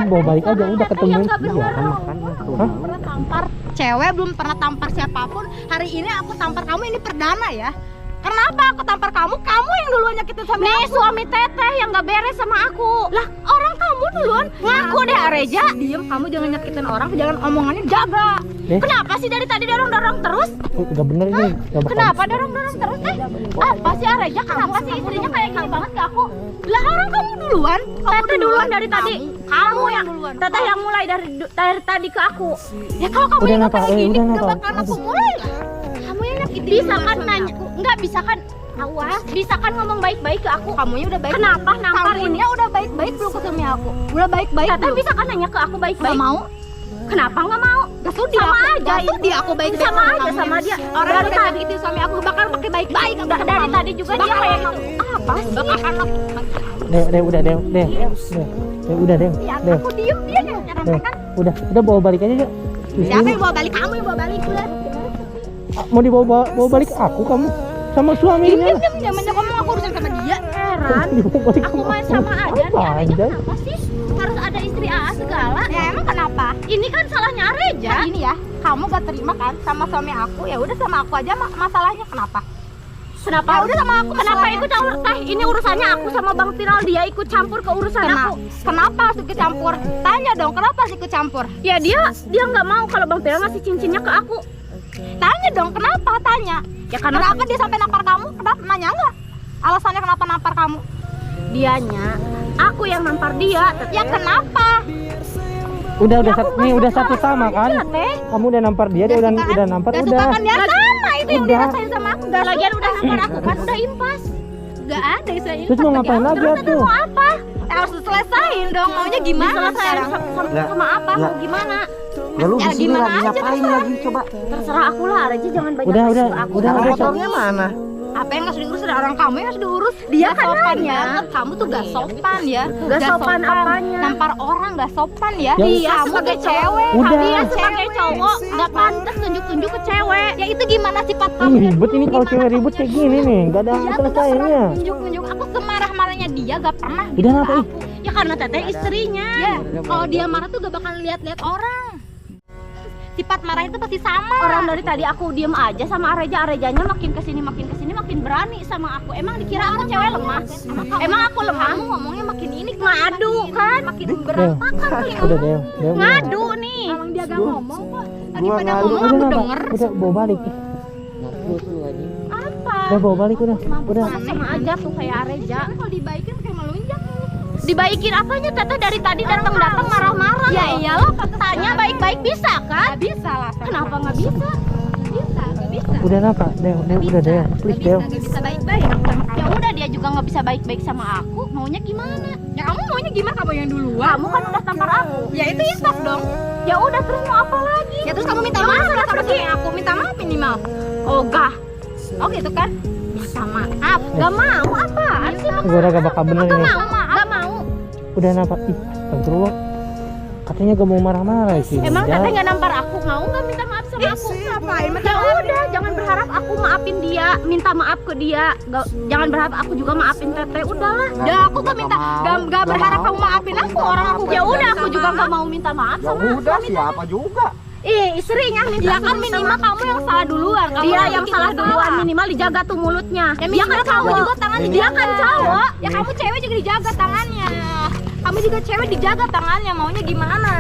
bawa balik aja, udah ketemuin dia kan makanya tuh. Hah? pernah tampar cewek, belum pernah tampar siapapun. Hari ini aku tampar kamu, ini perdana ya. Kenapa aku tampar kamu? Kamu yang duluan nyakitin suami Nih aku. suami teteh yang gak beres sama aku. Lah orang kamu duluan ngaku deh Areja. Diem, kamu jangan nyakitin orang, jangan omongannya jaga. Kenapa sih dari tadi dorong-dorong terus? Udah bener ini, nggak bakal. Kenapa dorong-dorong terus teh? Apa sih Areja? Kenapa sih istrinya kayak gini banget ke aku? Lah orang kamu duluan. Teteh duluan dari tadi. Kamu yang duluan. Teteh yang mulai dari tadi ke aku. Ya kalau kamu Udah yang napa? kayak gini, Udah gak napa? bakal aku mulai lah. Kamu yang nyakitin. Bisa kan nanya? Enggak bisa kan? Awas, bisa kan ngomong baik-baik ke aku. Kamunya udah baik. Kenapa nampar ini? Kamunya udah baik-baik belum ke suami aku? Udah baik-baik Teteh belum? bisa kan nanya ke aku baik-baik? Gak mau? Kenapa nggak mau? Gak sudi Sama aku. aja Gak sudi aku baik-baik sama aja kamu. sama dia. Orang Dari udah tadi nyakitin suami aku bakal pakai baik-baik. dari tadi juga dia kayak gitu. Apa sih? Udah udah Aku diem, dia yang nyerempet. udah bawa balik aja yuk. Siapa yang bawa balik? Kamu yang bawa balik. Udah. Mau dibawa balik aku kamu sama suaminya. Diem, zamannya ngomong aku urusan sama dia. Heran. Dibawa balik Aku sama main sama aja nih Apa Areja. aja? Kenapa sih? Harus ada istri AA segala. Ya emang kenapa? Ini kan salahnya Areja. Nah, ini ya, kamu gak terima kan sama suami aku, ya udah sama aku aja masalahnya. Kenapa? Kenapa? Ya udah sama aku Kenapa masalahnya. ikut campur? Teh, ini urusannya aku sama Bang Viral, dia ikut campur ke urusan aku. Kenapa harus ikut campur? Tanya dong, kenapa harus ikut campur? Ya dia nggak mau kalau Bang Viral ngasih cincinnya ke aku. Tanya dong, kenapa? Tanya. Ya karena Kenapa dia sampai nampar kamu? Kenapa? Nanya nggak? Alasannya kenapa nampar kamu? dianya, aku yang nampar dia. Ya kenapa? Udah Ya, aku nih nggak udah suka satu sama kan? aja, Teh. Kamu udah nampar dia Gak udah suka kan? nampar Gak udah. suka kan? Ya sama itu yang Udah. dirasain sama aku. Gak Lagian udah nampar aku kan, udah impas. Gak ada istilahnya. Terus mau ngapain lagi Terus tuh? mau apa? Harus diselesain dong. Maunya gimana Diselesain sekarang? sama apa? Mau gimana? Ya lu Ya, di sini gimana lagi aja ngapain terserah. lagi coba? Terserah aku lah, Reji jangan banyak Udah, ngasih aku. udah. Motornya mana? Apa yang harus diurus? Ada orang kamu yang harus diurus. Dia kan sopan nanya. ya. Kamu tuh gak sopan ya. Gak sopan apanya? Nampar orang gak sopan ya. Ya, Dia kamu sebagai tuh cewek. Udah. Dia sebagai cowok nggak pantas tunjuk-tunjuk ke cewek. Ya itu gimana sifat Ini kamu? ribet ini kalau cewek ribut kayak gini nih, nggak ada Dia tuh selesainya. tunjuk-tunjuk. Aku semarah-marahnya dia gak pernah. Udah gitu apa ke ih? aku. Ya karena teteh istrinya. Ya, kalau dia marah tuh gak bakal lihat-lihat orang. Sifat marah itu pasti sama. Orang dari tadi aku diem aja sama Arejanya makin kesini makin berani sama aku. Emang dikira aku cewek lemah? Emang aku lemah? Kamu ngomongnya makin ini Ngadu kan? makin berantakan kali Udah deh, Ngadu nih. Emang dia gak ngomong kok. Lagi Gua pada ngadu. ngomong Udah aku Napa? denger. Udah bawa balik. Apa? Udah bawa balik udah. Sama aja tuh kayak Areja. Kalau dibaikin kayak melunjak. Dibaikin apanya teteh dari tadi datang marah-marah. Ya iyalah, Tanya baik-baik bisa kan? Gak bisa lah. Kenapa nggak bisa? Gak bisa. Udah Napa? Udah deh, please deh. Gak bisa baik-baik. Ya udah dia juga nggak bisa baik-baik sama aku. Maunya gimana? Ya kamu maunya gimana? Kamu yang duluan. Kamu kan udah tampar aku. Ya itu insaf dong. Ya udah terus mau apa lagi? Ya terus kamu minta Ya maaf udah, sama pergi. suami aku. Minta maaf minimal. Ogah. Oh gitu kan? Minta maaf. Gak mau apaan sih? Gue udah gak bakal bener Gak ini. mau, gak mau. Udah Napa? Ih, astagfirullah. Katanya gak mau marah-marah sih. Emang teteh nggak nampar aku? Mau nggak minta maaf sama aku? Ngapain? Ya udah, jangan berharap aku maafin dia, minta maaf ke dia. Jangan berharap aku juga maafin teteh. Udahlah. Ya aku gak minta, gak berharap kamu maafin aku. Orang aku Ya udah, aku juga nggak mau minta maaf Ya sama udah suami. siapa juga? Istrinya minta. Ya kan minimal kamu yang salah duluan. Kamu Dia yang yang bikin salah masalah. duluan, minimal dijaga tuh mulutnya. Ya Dia kan kamu cowok. juga tangannya Dia kan cowok. Ya kamu cewek juga dijaga tangannya. Kamu juga cewek dijaga tangannya. Maunya gimana?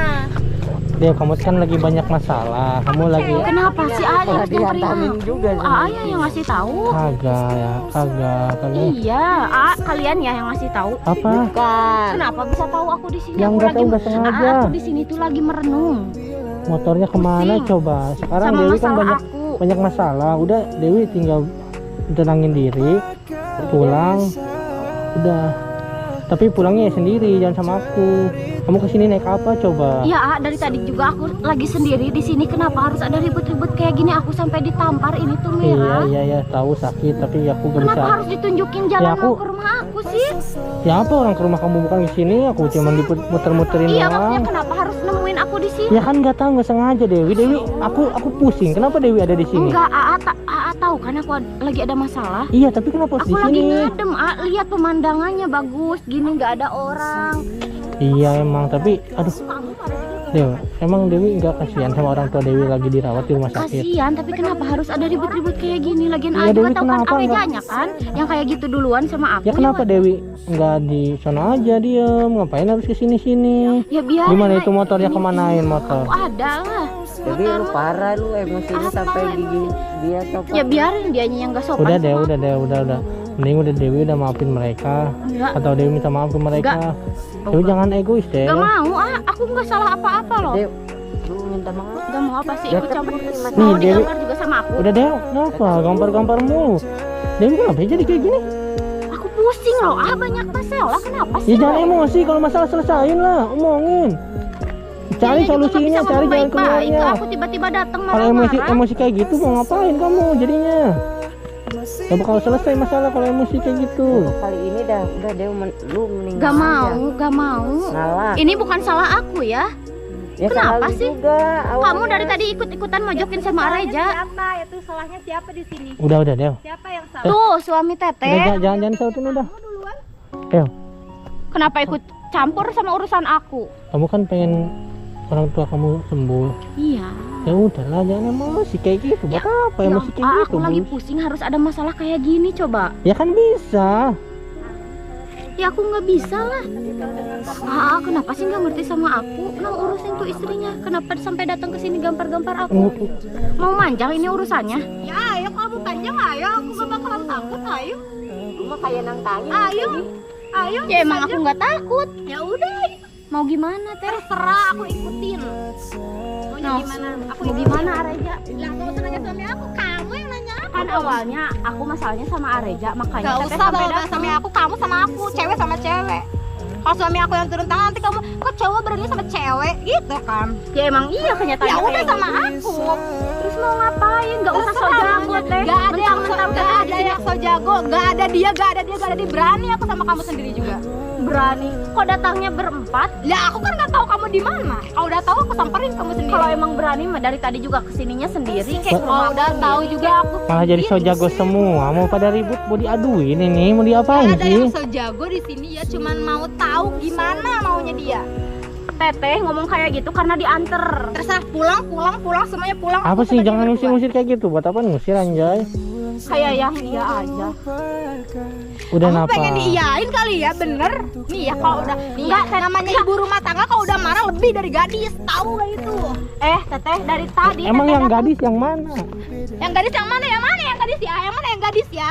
Dew, kamu kan lagi banyak masalah. Kamu lagi Kenapa sih A yang harus dihantamin memberitahu? juga sih. A yang ngasih tahu. kagak ya, kagak. Iya, A kalian ya yang ngasih tahu. Apa? Bukan. Kenapa bisa tahu aku di sini? Yang Aku nggak lagi tahu nggak sengaja. aku di sini tuh lagi merenung. Motornya kemana Pusing. coba? Sekarang Sama Dewi kan masalah banyak aku. banyak masalah. Udah Dewi tinggal tenangin diri, pulang. Udah. Tapi pulangnya ya sendiri, jangan sama aku. Kamu kesini naik apa coba? Iya, A, dari tadi juga aku lagi sendiri di sini. Kenapa harus ada ribut-ribut kayak gini? Aku sampai ditampar ini tuh merah. Iya, tahu sakit, tapi aku gak bisa. Kenapa harus ditunjukin jalan Ya, aku- mau ke rumah aku sih? Ya apa orang ke rumah kamu bukan di sini? Aku cuma muter-muterin Iya, doang. maksudnya kenapa harus nemuin aku di sini? Ya kan nggak tahu, nggak sengaja Dewi. Aku pusing. Kenapa Dewi ada di sini? Enggak, A tahu kan aku lagi ada masalah. Iya, tapi kenapa harus Aku di lagi sini? ngadem, A. Lihat pemandangannya bagus, gini nggak ada orang. Iya emang, tapi aduh, Dewi, emang Dewi nggak kasihan sama orang tua Dewi lagi dirawat di rumah sakit? Kasihan, tapi kenapa harus ada ribut-ribut kayak gini? Lagian Iya, A juga Dewi, tahu kan kenapa Arejanya kan, yang kayak gitu duluan sama aku. Ya kenapa Dewi nggak di sana aja diem? Ngapain harus kesini sini? Ya biar. Gimana itu motornya kemanain motor? Aku ada lah. Jadi lu parah lu emosinya sampai gigi dia coba. Ya biarin dianya yang gak sopan. Udah sama deh, aku. udah. Mending udah Dewi udah maafin mereka. Enggak. Atau Dewi minta maaf ke mereka. Dewi jangan egois deh. Gak mau, aku nggak salah apa-apa loh. Dew, lu minta maaf. Gak mau apa sih Ya, ikut campur. tapi Mau Nih, Dewi. digambar juga sama aku. Udah deh, kenapa? Gampar-gampar mulu. Dewi kenapa jadi kayak gini? Aku pusing loh, banyak masalah. Kenapa sih? Ya jangan emosi, kalau masalah selesain lah, omongin. Cari Dianya juga nggak solusinya, bisa cari ngomong jalan baik-baik. keluarnya. Aku tiba-tiba datang Kalau emosi marah-marah. emosi kayak gitu mau ngapain kamu jadinya? Gak bakal selesai masalah kalau emosi kayak gitu. Kali ini udah Dew lu meninggal. Gak mau, aja. gak mau. Ngalah. Ini bukan salah aku ya. Ya, Kenapa salah lu sih? Juga, Kamu awalnya. dari tadi ikut-ikutan mojokin sama Areja. Siapa? Itu salahnya siapa di sini? Udah Dew. Siapa yang salah? Tuh, suami Teteh. Udah jangan sautin udah. Dew, Kenapa ikut campur sama urusan aku? kamu kan pengen orang tua kamu sembuh. Iya. Ya udahlah, jangan emosi kayak gitu. Buat apa Ya, emosi kayak gitu? aku lagi Bu? pusing harus ada masalah kayak gini coba. Ya kan bisa. Ya aku nggak bisa lah. Kenapa sih nggak ngerti sama aku? Mau urusin tuh istrinya. Kenapa sampai datang ke sini gampar-gampar aku? Mau manjang ini urusannya? Ya ayo kamu panjang ayo. Aku gak bakalan takut ayo. Lu mah kayak nantangin. Ayo. Ayo. Ya emang aku nggak takut. Ya udah. Mau gimana Teh? Terserah aku ikutin. Maunya Nah, gimana? Aku Mau gimana Areja? Lah gak usah nanya suami aku. Kamu yang nanya aku. Kan awalnya aku masalahnya sama Areja, makanya Gak Teteh usah sampai bawa datang. suami aku. Kamu sama aku. Cewek sama cewek. Kalau suami aku yang turun tangan nanti kamu kok cowok berani sama cewek gitu kan? Ya emang iya kenyataannya. Ya udah kayak sama gitu. aku. Terus mau ngapain? Gak usah so jago Teh. Gak ada yang Mentang-mentang gak Teteh ada di sini yang so jago. Gak ada dia, gak ada dia, gak ada dia. Berani aku sama kamu sendiri juga. berani. Kok datangnya berempat? Ya aku kan nggak tahu kamu di mana. Kalau udah tahu aku samperin kamu sendiri. Kalau emang berani mah dari tadi juga kesininya sendiri kayak kalau udah tahu juga aku. Malah jadi so jago semua. Mau pada ribut, mau diaduin ini, mau diapain Gak ada yang sih? so jago di sini ya. Cuman mau tahu gimana maunya dia. Teteh ngomong kayak gitu karena dianter. Terserah pulang semuanya pulang. Apa Aku sih, sebagai jangan mertua. ngusir-ngusir kayak gitu. Buat apa ngusir anjay? Kayak yang iya aja. Udah Kamu napa? pengen diiyain kali ya, bener? Nih ya kalau udah nih ya, namanya ibu rumah tangga kalau udah marah lebih dari gadis, tahu gak itu? Teteh dari tadi. Emang Teteh yang datang. gadis yang mana? Yang gadis yang mana? Yang mana yang gadis ya? Yang mana yang gadis ya?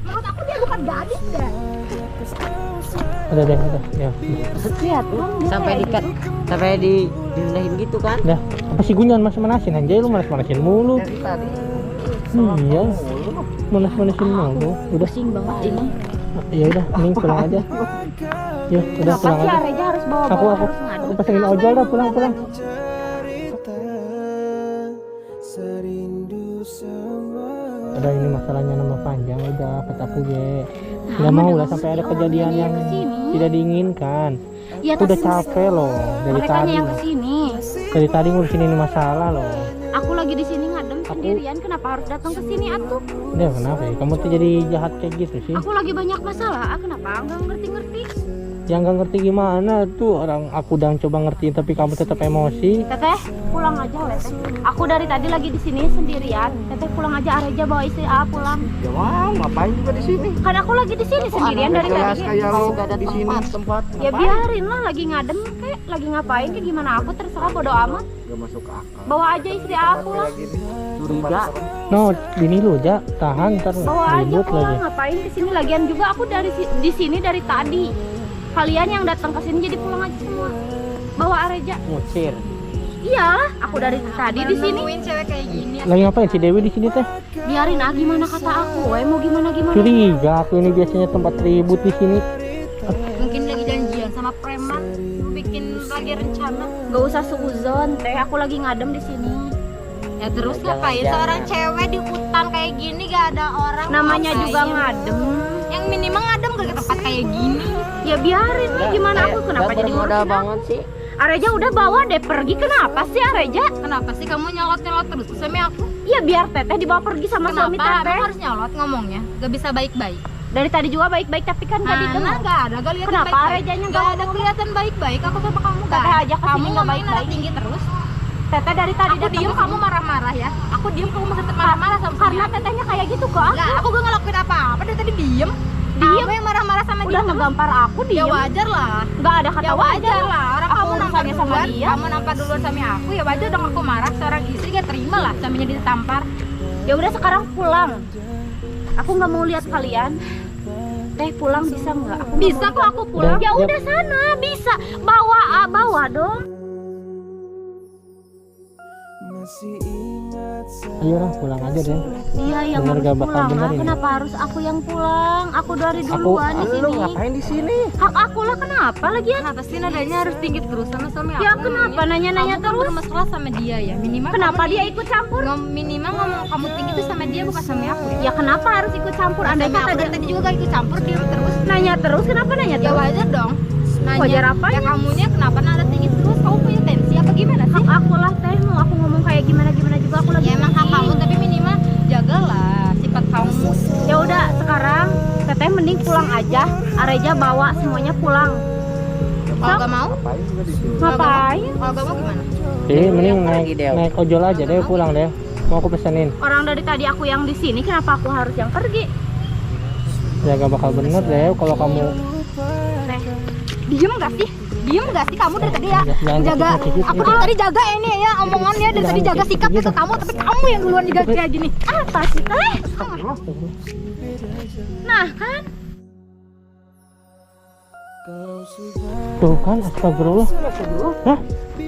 Menurut aku dia bukan gadis deh. Udah deh, udah. Ya. Lihat dong. dia Sampai kayak dikat, gitu. sampai direndahin gitu kan? Udah. Apa sih gunyan manas-manasin anjay, lu manas-manasin mulu. Dari tadi. Iya. Manas-manasin mulu. Udah. Pusing banget ini. Ya udah, mending pulang aja. Ya, udah Kenapa pulang sih aja. Areja harus bawa-bawa Aku harus ngadu? aku pesenin ojol dah, pulang. Udah, ini masalahnya nama panjang, udah kataku ge. Nggak mau lah sampai ada kejadian yang tidak diinginkan. Ya, Aku udah tapi capek loh dari mereka tadi. yang kesini. Dari tadi ngurusin ini masalah loh. Aku lagi di sini ngadem sendirian. Kenapa harus datang ke sini atuh? Udah kenapa ya? Kamu tuh jadi jahat kayak gitu sih? Aku lagi banyak masalah. Kenapa enggak ngerti-ngerti? Yang nggak ngerti gimana tuh orang aku udah coba ngertiin tapi kamu tetap emosi. Teteh, pulang aja Teteh. Aku dari tadi lagi di sini sendirian. Teteh pulang aja, Areja bawa istri A pulang. Ya mau ngapain juga di sini? Kan aku lagi di sini sendirian dari Jelas tadi. kayak lo di sini tempat. Ya biarin lah, lagi ngadem kek, lagi ngapain kek gimana aku terserah, bodo amat. Gak masuk akal. Bawa aja istri A pulang. Curiga. No, bini lu aja tahan ntar Bawa aja ribut pulang, lagi. ngapain di sini lagian juga aku di sini dari tadi. Kalian yang datang ke sini jadi pulang aja semua. Bawa Areja. Ngusir. Iyalah, aku dari tadi di sini. cewek kayak gini. Lagi ngapain si Dewi di sini teh? Biarin ah, gimana kata aku, mau gimana. Curiga aku ini biasanya tempat ribut di sini. Mungkin lagi janjian sama preman, bikin lagi rencana. Gak usah suuzon, teh aku lagi ngadem di sini. Ya terus ngapain seorang cewek di hutan kayak gini gak ada orang? Namanya ngapain? juga ngadem. Yang minimal ngadem ke tempat kayak gini. Ya biarin lah, gimana aku kenapa jadi modal ngurus banget sih. Areja udah bawa deh pergi, kenapa sih Areja? Kenapa sih kamu nyolot-nyolot terus sama aku? Ya biar teteh dibawa pergi sama suami Kenapa? teteh. Emang harus nyolot ngomongnya? Gak bisa baik-baik. Dari tadi juga baik-baik tapi kan gak didengar. Gak ada, gak lihat Kenapa baik-baik. Arejanya Gak gak ada kelihatan baik-baik. Aku sama kamu gak Teteh ada. aja kesini Kamu gak ngomongin baik-baik. nada tinggi terus. Teteh dari tadi Aku datang diem, ke kamu sini. marah-marah ya. Aku diem, kamu masih tetap marah-marah sama Karena tetehnya kayak gitu kok aku. Enggak, aku gak ngelakuin apa-apa. Dari tadi diem. Diem? Kamu yang marah-marah sama Udah dia terus. ngegampar aku Ya diem. wajar lah. Gak ada kata Ya wajar lah. Orang Aku kamu nampak urusannya sama duluan, dia. kamu nampak duluan sama aku. Ya wajar dong aku marah. Seorang istri gak terima lah suaminya ditampar. Ya udah sekarang pulang. Aku nggak mau lihat kalian. Teh pulang bisa nggak? Aku nggak Bisa mau kok aku pulang. Ya udah sana bisa. Bawa dong. Ayo lah pulang aja deh. Dia yang Bener harus gak bakal pulang bener lah. ini. Kenapa harus aku yang pulang? Aku dari duluan di Lu sini. ngapain di sini? Hak aku lah, kenapa lagi ya? Kenapa sih nadanya harus tinggi terus sama suami aku? Ya kenapa nanya-nanya Kamu kan terus? bermasalah sama dia ya. Minimal Kenapa kamu dia ikut campur? minimal ngomong kamu tinggi itu sama dia bukan sama aku. Ya kenapa harus ikut campur? Andai Sama kata aku dia dari tadi juga gak ikut campur, diem terus. nanya terus, kenapa nanya Ya terus? wajar dong. Nanya. Wajar apanya? Ya kamunya kenapa nada tinggi terus? Kamu punya tensi apa gimana sih? Hak aku lah teh, mau aku ngomong kayak gimana juga aku lagi. Ya emang hak ngerti. kamu, tapi minimal jagalah sifat kamu. Ya udah sekarang teteh mending pulang aja. Areja bawa semuanya pulang. Kalau gak mau, Ngapain juga di sini? Ngapain? kalau gak mau gimana? Mending pergi, Del. naik ojol aja deh pulang deh. Mau aku pesenin. Orang dari tadi aku yang di sini, kenapa aku harus yang pergi? Ya gak bakal bener deh kalau kamu Teh, Diem gak sih? Diem gak sih kamu dari tadi ya? Jangan Jaga, sakit-sakit aku gitu. dari tadi jaga ini ya omongannya. Dari tadi jaga sikapnya ke kamu, tapi kamu yang duluan juga kayak gini. apa sih teh? Nah kan, tuh kan astagfirullah. Hah?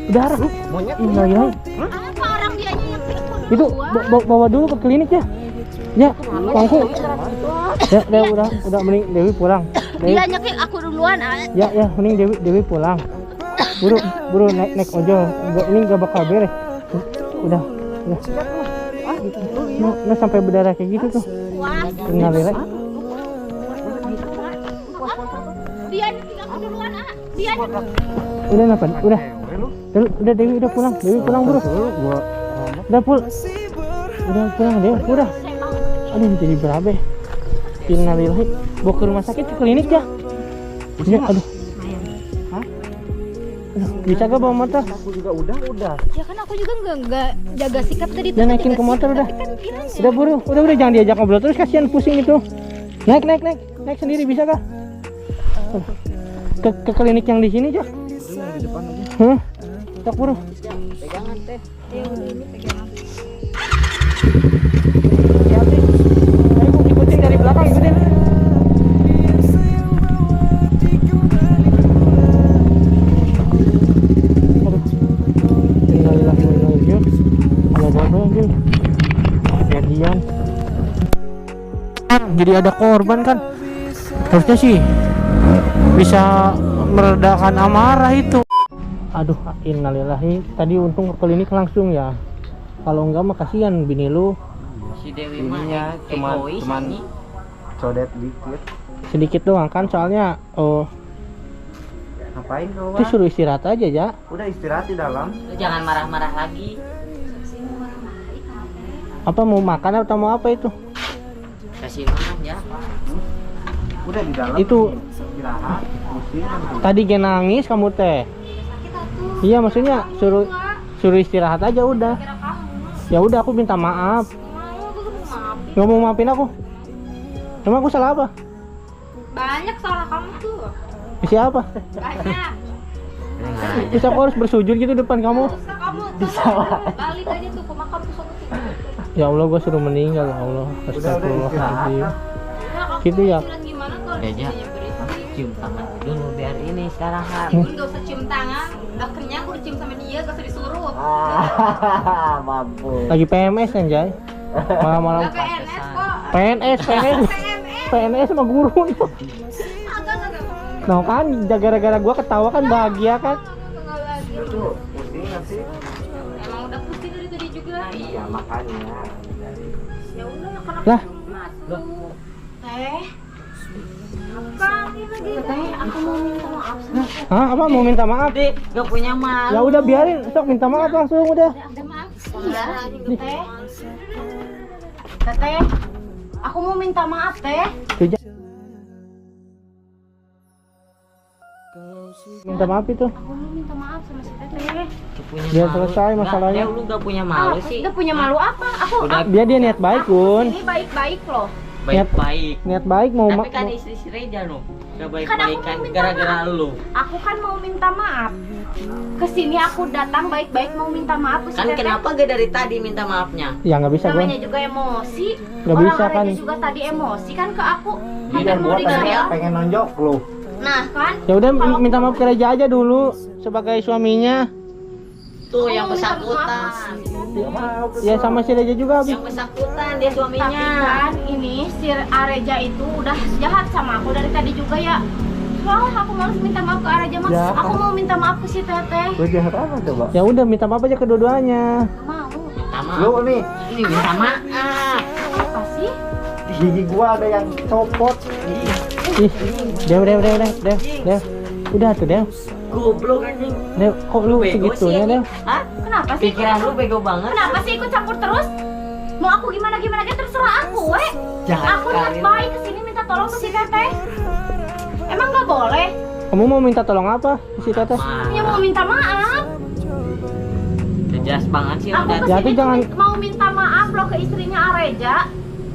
Darah. Monyet. Iya ya. apa orang dianya yang Itu bawa dulu ke klinik ya. Ya, langsung. Ya, udah mending Dewi pulang. Dewi, dia nyekik aku duluan. ya mending Dewi pulang. Buru naik ojol. Ini gak bakal beres. Udah. Nah sampai berdarah kayak gitu tuh. Innalillahi. Dia nyekik aku duluan. Dia Udah napa? Udah Dewi udah pulang. Dewi pulang bro. Udah pulang Dewi. Udah. Aduh jadi berabe. Innalillahi. Bawa ke rumah sakit ke klinik ya. Ya aduh. Hah? Aduh, bisa gak bawa motor? Aku juga udah. Ya kan aku juga nggak jaga sikap tadi. Udah naikin ke motor udah. Udah buru. Udah jangan diajak ngobrol terus kasihan pusing itu. Naik sendiri bisa kah? Ke klinik yang di sini aja. Di depan aja. Hah? Tak buru. Pegangan teh. Ayo ikutin dari belakang ikutin. Aduh. Innalillahi wa inna ilaihi raji'un. Alhamdulillah. Kejadian. Jadi ada korban kan? Harusnya sih bisa meredakan amarah itu. Aduh, innalillahi. Tadi untung ke klinik langsung ya. Kalau enggak mah kasihan bini lu. Si Dewi mah Ininya egois cuman ini. codet dikit. Sedikit doang kan soalnya Ngapain keluar? itu suruh istirahat aja ya. Udah istirahat di dalam. Lu jangan marah-marah lagi. Apa mau makan atau mau apa itu? Kasih makan ya. Udah di dalam. Itu Istirahat, pusing kan tuh. tadi dia nangis kamu teh. Iya maksudnya suruh istirahat aja udah. Kira kamu. Ya udah aku minta maaf. Maaf. Nggak mau maafin aku. Emang aku salah apa? Banyak salah kamu tuh. Siapa? Banyak. Terus aku harus bersujud gitu depan kamu. Bisa kamu balik aja tuh ke makam tuh sama sini. Ya Allah, gua suruh meninggal ya Allah. Astagfirullahaladzim. Gitu ya. Gimana kalau Ya, Ja. misalnya berhenti? Cium tangan dulu biar ini istirahat. Nggak usah cium tangan, udah kenyang udah cium sama dia, gak usah disuruh. Mampus. Lagi PMS kan, Jay? Malam-malam Gak PNS kok. PNS PNS sama guru. Agak. Nah kan, gara-gara gua ketawa kan bahagia kan? Enggak lagi. Itu pusing nanti. Emang udah pusing dari tadi juga. Iya makanya. Ya udah, kenapa Lah. masuk? Teh. Teh, aku mau minta maaf sama Hah, apa mau minta maaf? Dek, gak punya malu. Ya udah biarin, sok minta maaf langsung udah. ada maaf. Iya, Teh. Teh, aku mau minta maaf, Teh. Tuh, Ja. Minta maaf itu. Aku mau minta maaf sama si Teteh. Biar selesai masalahnya. Lu gak punya malu sih. Udah punya malu apa? Aku Udah Dia niat baik, Kun. ini baik-baik loh. baik-baik. Niat baik mau Tapi kan istri si Reja lu. Gak baik-baik aku kan mau minta gara-gara maaf. lu. Aku kan mau minta maaf. Kesini aku datang baik-baik mau minta maaf ke si Kan Teteh. kenapa gak dari tadi minta maafnya? Ya nggak bisa, Gun. Namanya juga emosi. Nggak Orang bisa, kan. Arya juga tadi emosi kan ke aku. Iya Hampir mau gua tadi digagal. pengen nonjok lu. Nah kan. Ya udah Kalau minta aku- maaf ke Reja aja dulu sebagai suaminya. Tuh Aku yang mau minta bersangkutan. maaf. Ya sama si Reja juga. Yang bersangkutan dia Tapi suaminya. kan ini si Areja itu udah jahat sama aku dari tadi juga ya. Soalnya aku males minta maaf ke Areja mas. Ya. Aku mau minta maaf ke si Teteh. Lu jahat apa coba? Ya udah minta maaf aja kedua-duanya. Gak mau. Minta maaf. Lu nih Ini minta maaf. Apa sih? di gigi gua ada yang copot. Ih, Dew. Udah tuh, Dew. Goblok anjing. Dew, kok lu Bego segitunya, sih. Dew? Hah? Kenapa sih? Pikiran lu bego banget. Kenapa sih ikut campur terus? Mau aku gimana kan terserah aku, weh. Jahat Aku niat kali. baik kesini minta tolong ke si Teteh. Emang nggak boleh? Kamu mau minta tolong apa ke si Teteh? Ya mau minta maaf. Jelas banget sih Aku udah. Ya, tapi kesini jangan- mau minta maaf loh ke istrinya Areja.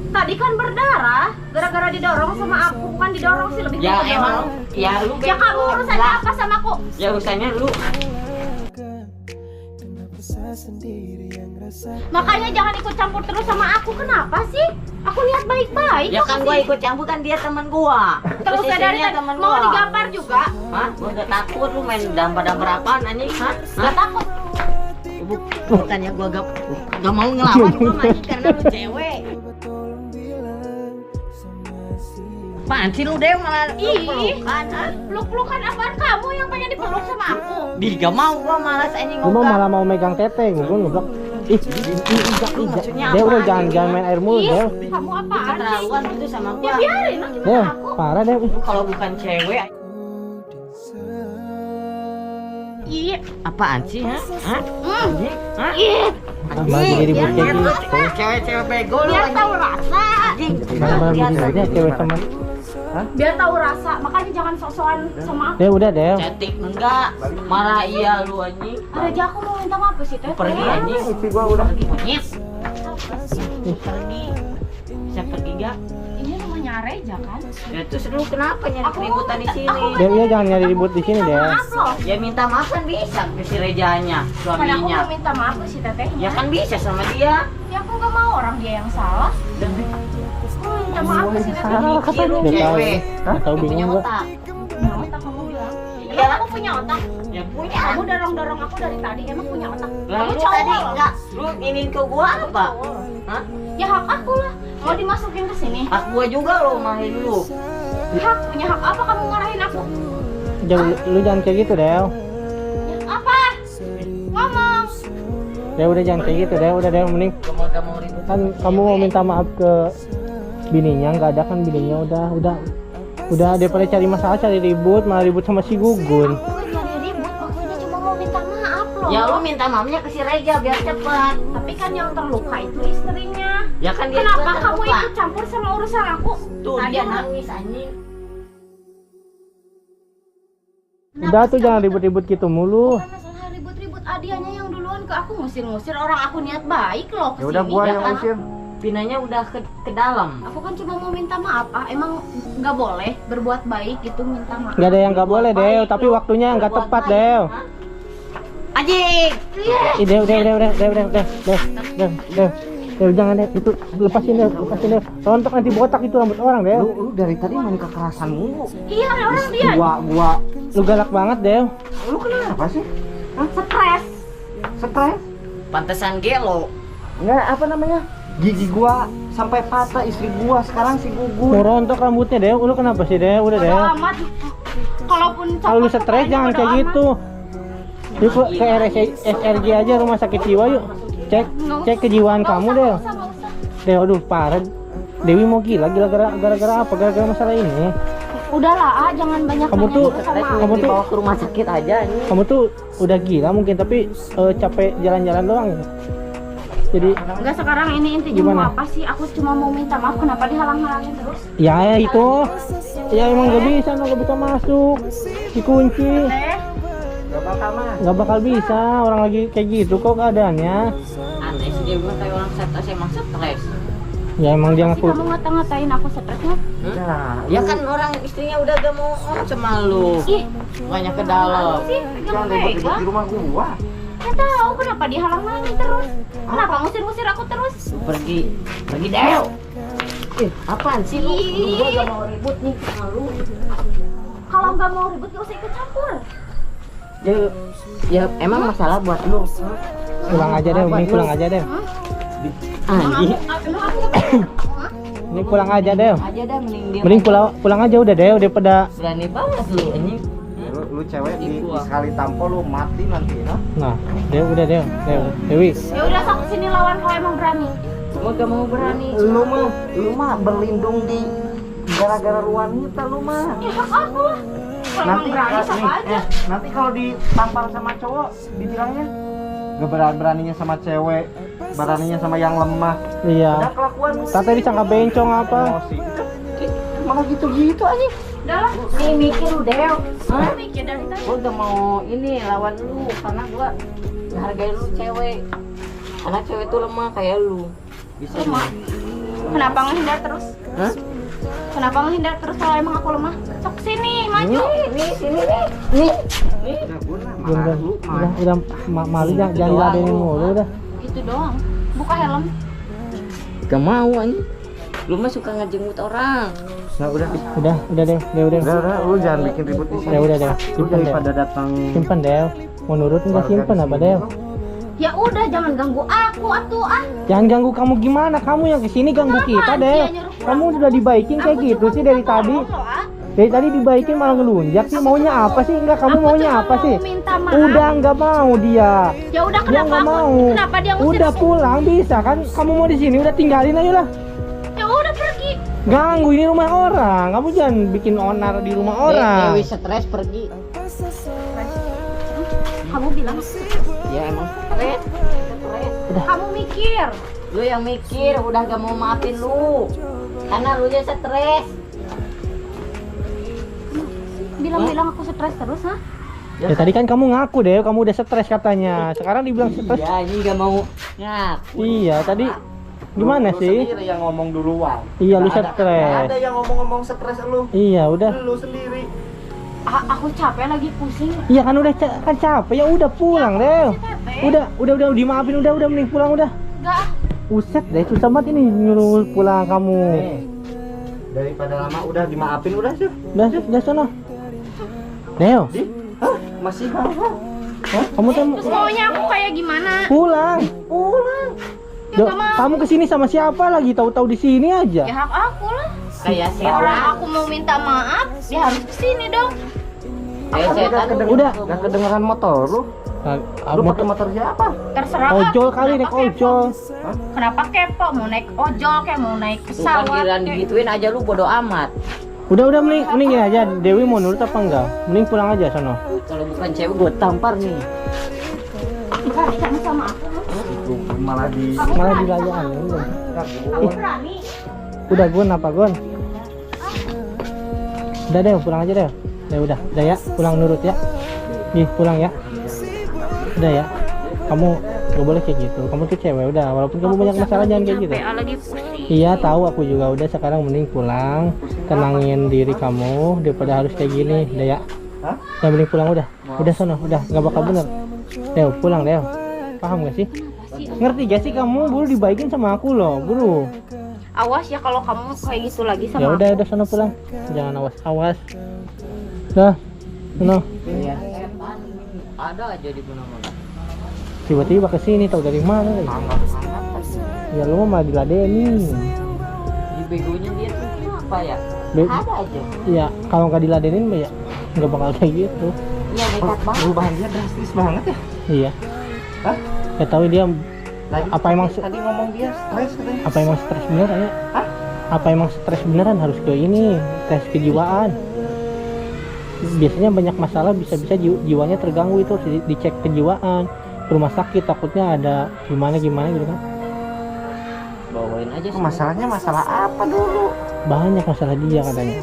Tadi kan berdarah gara-gara didorong sama aku, bukan didorong sih lebih Ya ke emang didorong. ya lu Ya bego. kamu urusannya Lah, apa sama aku? ya urusannya lu. Makanya jangan ikut campur terus sama aku. Kenapa sih? Aku niat baik-baik. Ya kok kan kesini. gua ikut campur kan dia teman gua. Terus saya dari istrinya tadi teman mau gua. digampar juga. Hah? Gua gak takut lu main dampar-dampar apaan anjing? Hah? Gak takut. Bukannya gua gak mau ngelawan gua main karena lu cewek. Apaan sih lu Dew malah peluk-pelukan, hah? Peluk-pelukan apaan kamu yang pengen dipeluk sama aku? Di gak mau gua malas anjing Lu mau ngobrol. malah mau megang teteh, ngobrol. Ih, Lu maksudnya Dew udah apaan? jangan main air mulu, Ih, Dew. kamu apaan sih? Keterlaluan gitu sama Ya gua. biarin lah Dew, gimana aku. parah Dew. Lu kalau bukan cewek Iya. apaan sih, hah? Hah? Anjing? Hah? Iya. Malah jadi ribut kayak gitu. Cewek-cewek bego lu Biar anjing. tahu rasa. Anjing. Malah Lihat begini aja aja. cewek sama. Biar tahu rasa. Makanya jangan sok-sokan sama aku. Dew udah, Dew. Cantik enggak? Marah iya lu anjing. Areja aku mau minta maaf ke si Teteh. Pergi anjing. Isi gua udah. Monyet. Pergi. Bisa pergi gak? Ini namanya Areja kan? Ya terus lu kenapa nyari Aku- keributan di sini? aku- Dew ya jangan nyari ribut di sini, Dew. Maaf loh. Ya minta maaf kan bisa ke si Rejanya, Kan aku suaminya. mau minta maaf ke si Teteh. Ya kan bisa sama dia. Ya aku gak mau orang dia yang salah. Aku minta maaf ke si Teteh. Mikir lu Dia tahu. cewek. Tahu Lu punya bingung gua. otak. Punya otak kamu bilang. Iya. Emang aku punya otak? Ya punya. Kamu dorong-dorong aku dari tadi. Emang punya otak? Lah Kamu lu cowok tadi loh. enggak lu ini ke gua apa? Hah? Ya hak aku lah. Mau dimasukin ke sini. Hak gua juga lo main lu. Hak punya hak apa kamu ngarahin aku? Dew, lu jangan kayak gitu, Dew. Ya, apa? Ngomong. Dew udah jangan kayak gitu, Dew. Udah, Dew mending Gak mau ribut. kan kamu mau minta maaf ke bininya, nggak ada kan bininya. Udah daripada cari masalah cari ribut, malah ribut sama si Gugun. Aku gak nyari ribut. Aku ini cuma mau minta maaf loh. Ya lu minta maafnya ke si Reja biar cepat. Tapi kan yang terluka itu istrinya. Ya kan dia Kenapa juga kamu terluka. ikut campur sama urusan aku? Tuh Tadi dia aku- nangis anjing. Udah tuh jangan ribut-ribut gitu mulu. Bukan masalah ribut-ribut, Adianya yang duluan ke aku ngusir-ngusir, orang aku niat baik loh Ya udah kesini, gua ya yang kan? usir. Pinanya udah ke dalam. Aku kan cuma mau minta maaf. Emang nggak boleh berbuat baik gitu minta maaf? Nggak ada yang nggak boleh Dew, tapi waktunya nggak tepat Dew. Ajik. Ih, Dew, jangan Dew, itu lepasin Dew. Rontok nanti botak itu rambut orang Dew. Lu dari tadi main kekerasan mulu. Iya, orang dia Gua Lu galak banget Dew. lu kenapa sih? stres. Stres? Pantesan gelo. Enggak, apa namanya? Gigi gua sampai patah, istri gua sekarang si Mau gugur. rontok rambutnya Dew, lu kenapa sih Dew? Udah Dew. Bodo amat. Kalaupun Kalau lu copot stres kepalanya, jangan bodo kayak amat. gitu. Yuk ke SRG aja, rumah sakit jiwa yuk. Cek kejiwaan Nggak kamu usah, Dew. nggak usah, nggak usah. Dew, aduh parah. Dewi mau gila gara-gara apa? Gara-gara masalah ini. Udahlah, jangan banyak Kamu nanya tuh- gitu sama kamu tuh- Dibawa ke rumah sakit aja ini. Kamu tuh udah gila mungkin, tapi capek jalan-jalan doang ya. Jadi Enggak, sekarang ini intinya Gimana? mau apa sih? Aku cuma mau minta maaf kenapa dihalang-halangin terus. ya itu, ya emang gak bisa, nggak bisa masuk, dikunci, Gak bakal mah. nggak bakal bisa. Orang lagi kayak gitu kok keadaannya. Aneh sih dia bilang kayak orang stres, emang stres. Ya emang dia Sih ngaku. kamu ngata-ngatain aku stresnya. Nah, Ya kan orang istrinya udah gak mau sama lu. Ih, Banyak ke dalam. sih jangan pegang ribut-ribut pegang. di rumah gua. Nggak tahu kenapa dihalang-halangin terus. Kenapa ngusir-ngusir aku terus? Pergi Dew. Apaan sih lu? Ih. Gua gak mau ribut nih sama lu. Kalau nggak mau ribut gak usah ikut campur. Ya emang masalah buat lu. Pulang aja deh, mending pulang aja deh. Anjing. Emang aku Hah? Mending pulang aja deh. Aja dah mending dia. Mending pulang aja udah deh, daripada. Berani banget lu anjing. Lu cewek di sekali tampol lu mati nanti, nah. Nah, udah Dewi. Ya udah sok sini lawan kalau emang berani. Gua gak mau berani. Lu mah berlindung di gara-gara wanita lu mah. Ya hak aku lah. Kalau emang berani sok aja. Nanti kalau ditampar sama cowok dibilangnya gak beraninya sama cewek, beraninya sama yang lemah. Ada Iya. kelakuan lu. Tata disangka bencong apa? Emosi. Malah gitu-gitu aja. Udah lah. Nih mikir lu Dew. Hah? Mikir dari tadi. Gua gak mau ini lawan lu karena gua hargai lu cewek. Karena cewek tuh lemah kayak lu. Bisa Lemah. Kenapa ngehindar terus? Hah? Kenapa ngehindar terus kalau emang aku lemah? Sok sini, maju. Nih, sini nih. Udah guna, Udah, udah malu jangan diladenin mulu udah. Itu doang. Buka helm. Gak mau anjing. Lu mah suka ngejenguk orang. Nah, udah. Udah deh. Udah, lu jangan bikin ribut di sini. Ya udah deh, Lu simpen deh. daripada datang Simpen deh. Mau nurut nggak simpen apa deh? Ya udah jangan ganggu aku atuh ah. Jangan ganggu kamu gimana? Kamu yang kesini ganggu kita deh. Kamu udah dibaikin kayak gitu sih dari tadi. Dari tadi dibaikin malah ngelunjak sih. Maunya apa sih? Enggak, kamu maunya apa sih? Minta maaf. Udah nggak mau dia. Ya udah Dia kenapa nggak aku? mau. Kenapa dia ngusir Udah aku? pulang bisa kan? Kamu mau di sini udah tinggalin aja lah. Ya udah pergi. Ganggu ini rumah orang. Kamu jangan bikin onar di rumah orang. Dewi stres pergi. Kamu bilang Ya emang stres. kamu mikir. Lu yang mikir udah gak mau maafin lu. Karena lu nya stres. Bilang-bilang aku stres terus ha? Ya tadi kan kamu ngaku deh, kamu udah stres katanya. Sekarang dibilang stres. Ya ini gak mau ngaku. Iya, tadi gimana Lu sih? sendiri yang ngomong duluan. Iya, lu Nggak stres. ada yang ngomong-ngomong stres lu. Iya, udah. Lu sendiri. Aku capek lagi pusing. Iya kan udah kan capek ya udah pulang deh. Udah dimaafin udah mending pulang udah. Enggak. Uset deh susah banget ini nyuruh pulang kamu. Nih, daripada lama udah dimaafin udah sih. Udah sono. Deo, Hah? Masih marah? kamu tuh Terus maunya aku kayak gimana? pulang. Ya Duh, gak mau. kamu kesini sama siapa lagi? Tahu-tahu di sini aja. Ya hak aku lah. Kayak Orang setan. aku mau minta maaf, dia harus kesini dong. Kayak setan. Udah. Gak kedengeran motor lu. Lu pakai motor siapa? Terserah lah. Ojol kali naik Kenapa kepo? ojol. Kenapa kepo? Mau naik ojol kayak mau naik Bukan pesawat. giliran kayak- digituin aja lu bodo amat. Udah mending ya aja. Dewi mau nurut apa enggak? Mending pulang aja sono. Kalau bukan cewek gue tampar nih. Berani kamu sama aku? Malah di Kamu Malah berani dilayanin. sama aku? Kamu berani? Udah Gun apa Gun? Udah deh pulang aja deh. Ya udah ya, pulang nurut ya. Ih, pulang ya. Udah ya. Kamu gak boleh kayak gitu. Kamu tuh cewek udah, walaupun kamu banyak masalah jangan kayak gitu. Capek, lagi pusing. Iya tahu aku juga udah, sekarang mending pulang, tenangin diri kamu daripada harus kayak gini. Udah ya. Hah? Udah mending pulang udah. Udah sono, udah nggak bakal bener. Deo, pulang Deo. Paham gak sih? Ngerti gak sih kamu? Buru dibaikin sama aku loh, buru. Awas ya kalau kamu kayak gitu lagi Ya sama udah, aku. udah sono pulang. Jangan awas-awas. Dah, sono. Iya. Ada aja di mana-mana. Tiba-tiba kesini tau dari mana lagi? Ya lu mah malah diladenin. Di begonya dia tuh apa ya? Be- Ada aja. Ya kalau nggak diladenin mah ya nggak bakal kayak gitu. Iya nekat banget. Perubahan dia drastis banget ya. Iya. Hah? Gak tahu dia Tadi, apa emang tadi ngomong dia stres katanya. apa emang stres beneran ya? Hah? Apa emang stres beneran harus ke ini tes kejiwaan? Biasanya banyak masalah bisa-bisa jiwanya terganggu, itu harus dicek kejiwaan ke rumah sakit, takutnya ada gimana gitu kan. Bawain aja Itu sih. masalahnya masalah apa dulu? Banyak masalah dia katanya.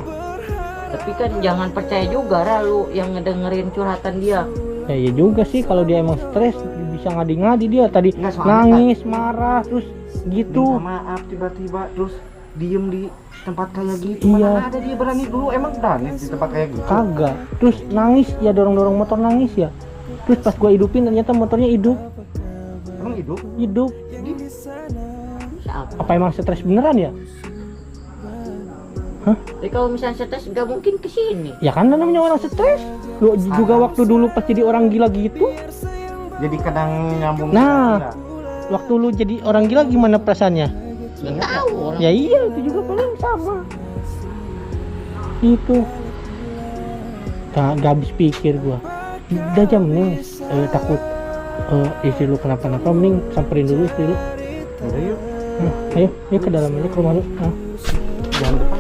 Tapi kan jangan percaya juga Ra, lu yang ngedengerin curhatan dia. Ya iya juga sih, kalau dia emang stres bisa ngadi-ngadi dia tadi, Nggak, soalnya nangis marah terus gitu. Minta maaf tiba-tiba terus diem di tempat kayak gitu. Iya. Mana ada dia berani dulu, emang berani di tempat kayak gitu? Kagak, terus nangis ya, dorong-dorong motor nangis ya, terus pas gua hidupin ternyata motornya hidup. Emang hidup? Siapa? Apa emang stres beneran ya? Tapi kalau misalnya stres gak mungkin kesini. Ya kan namanya orang stres. Lu juga waktu dulu pas jadi orang gila gitu, Jadi kadang nyambung. Nah. Gila. waktu lu jadi orang gila gimana perasaannya? Nggak tahu orang. Ya iya, itu juga paling sama. Itu gak habis pikir gua. Udah jam nih, takut istri lu kenapa-napa, mending samperin dulu istri lu. Udah yuk. Ayo ke dalam aja, ke rumah lu. Jangan depan.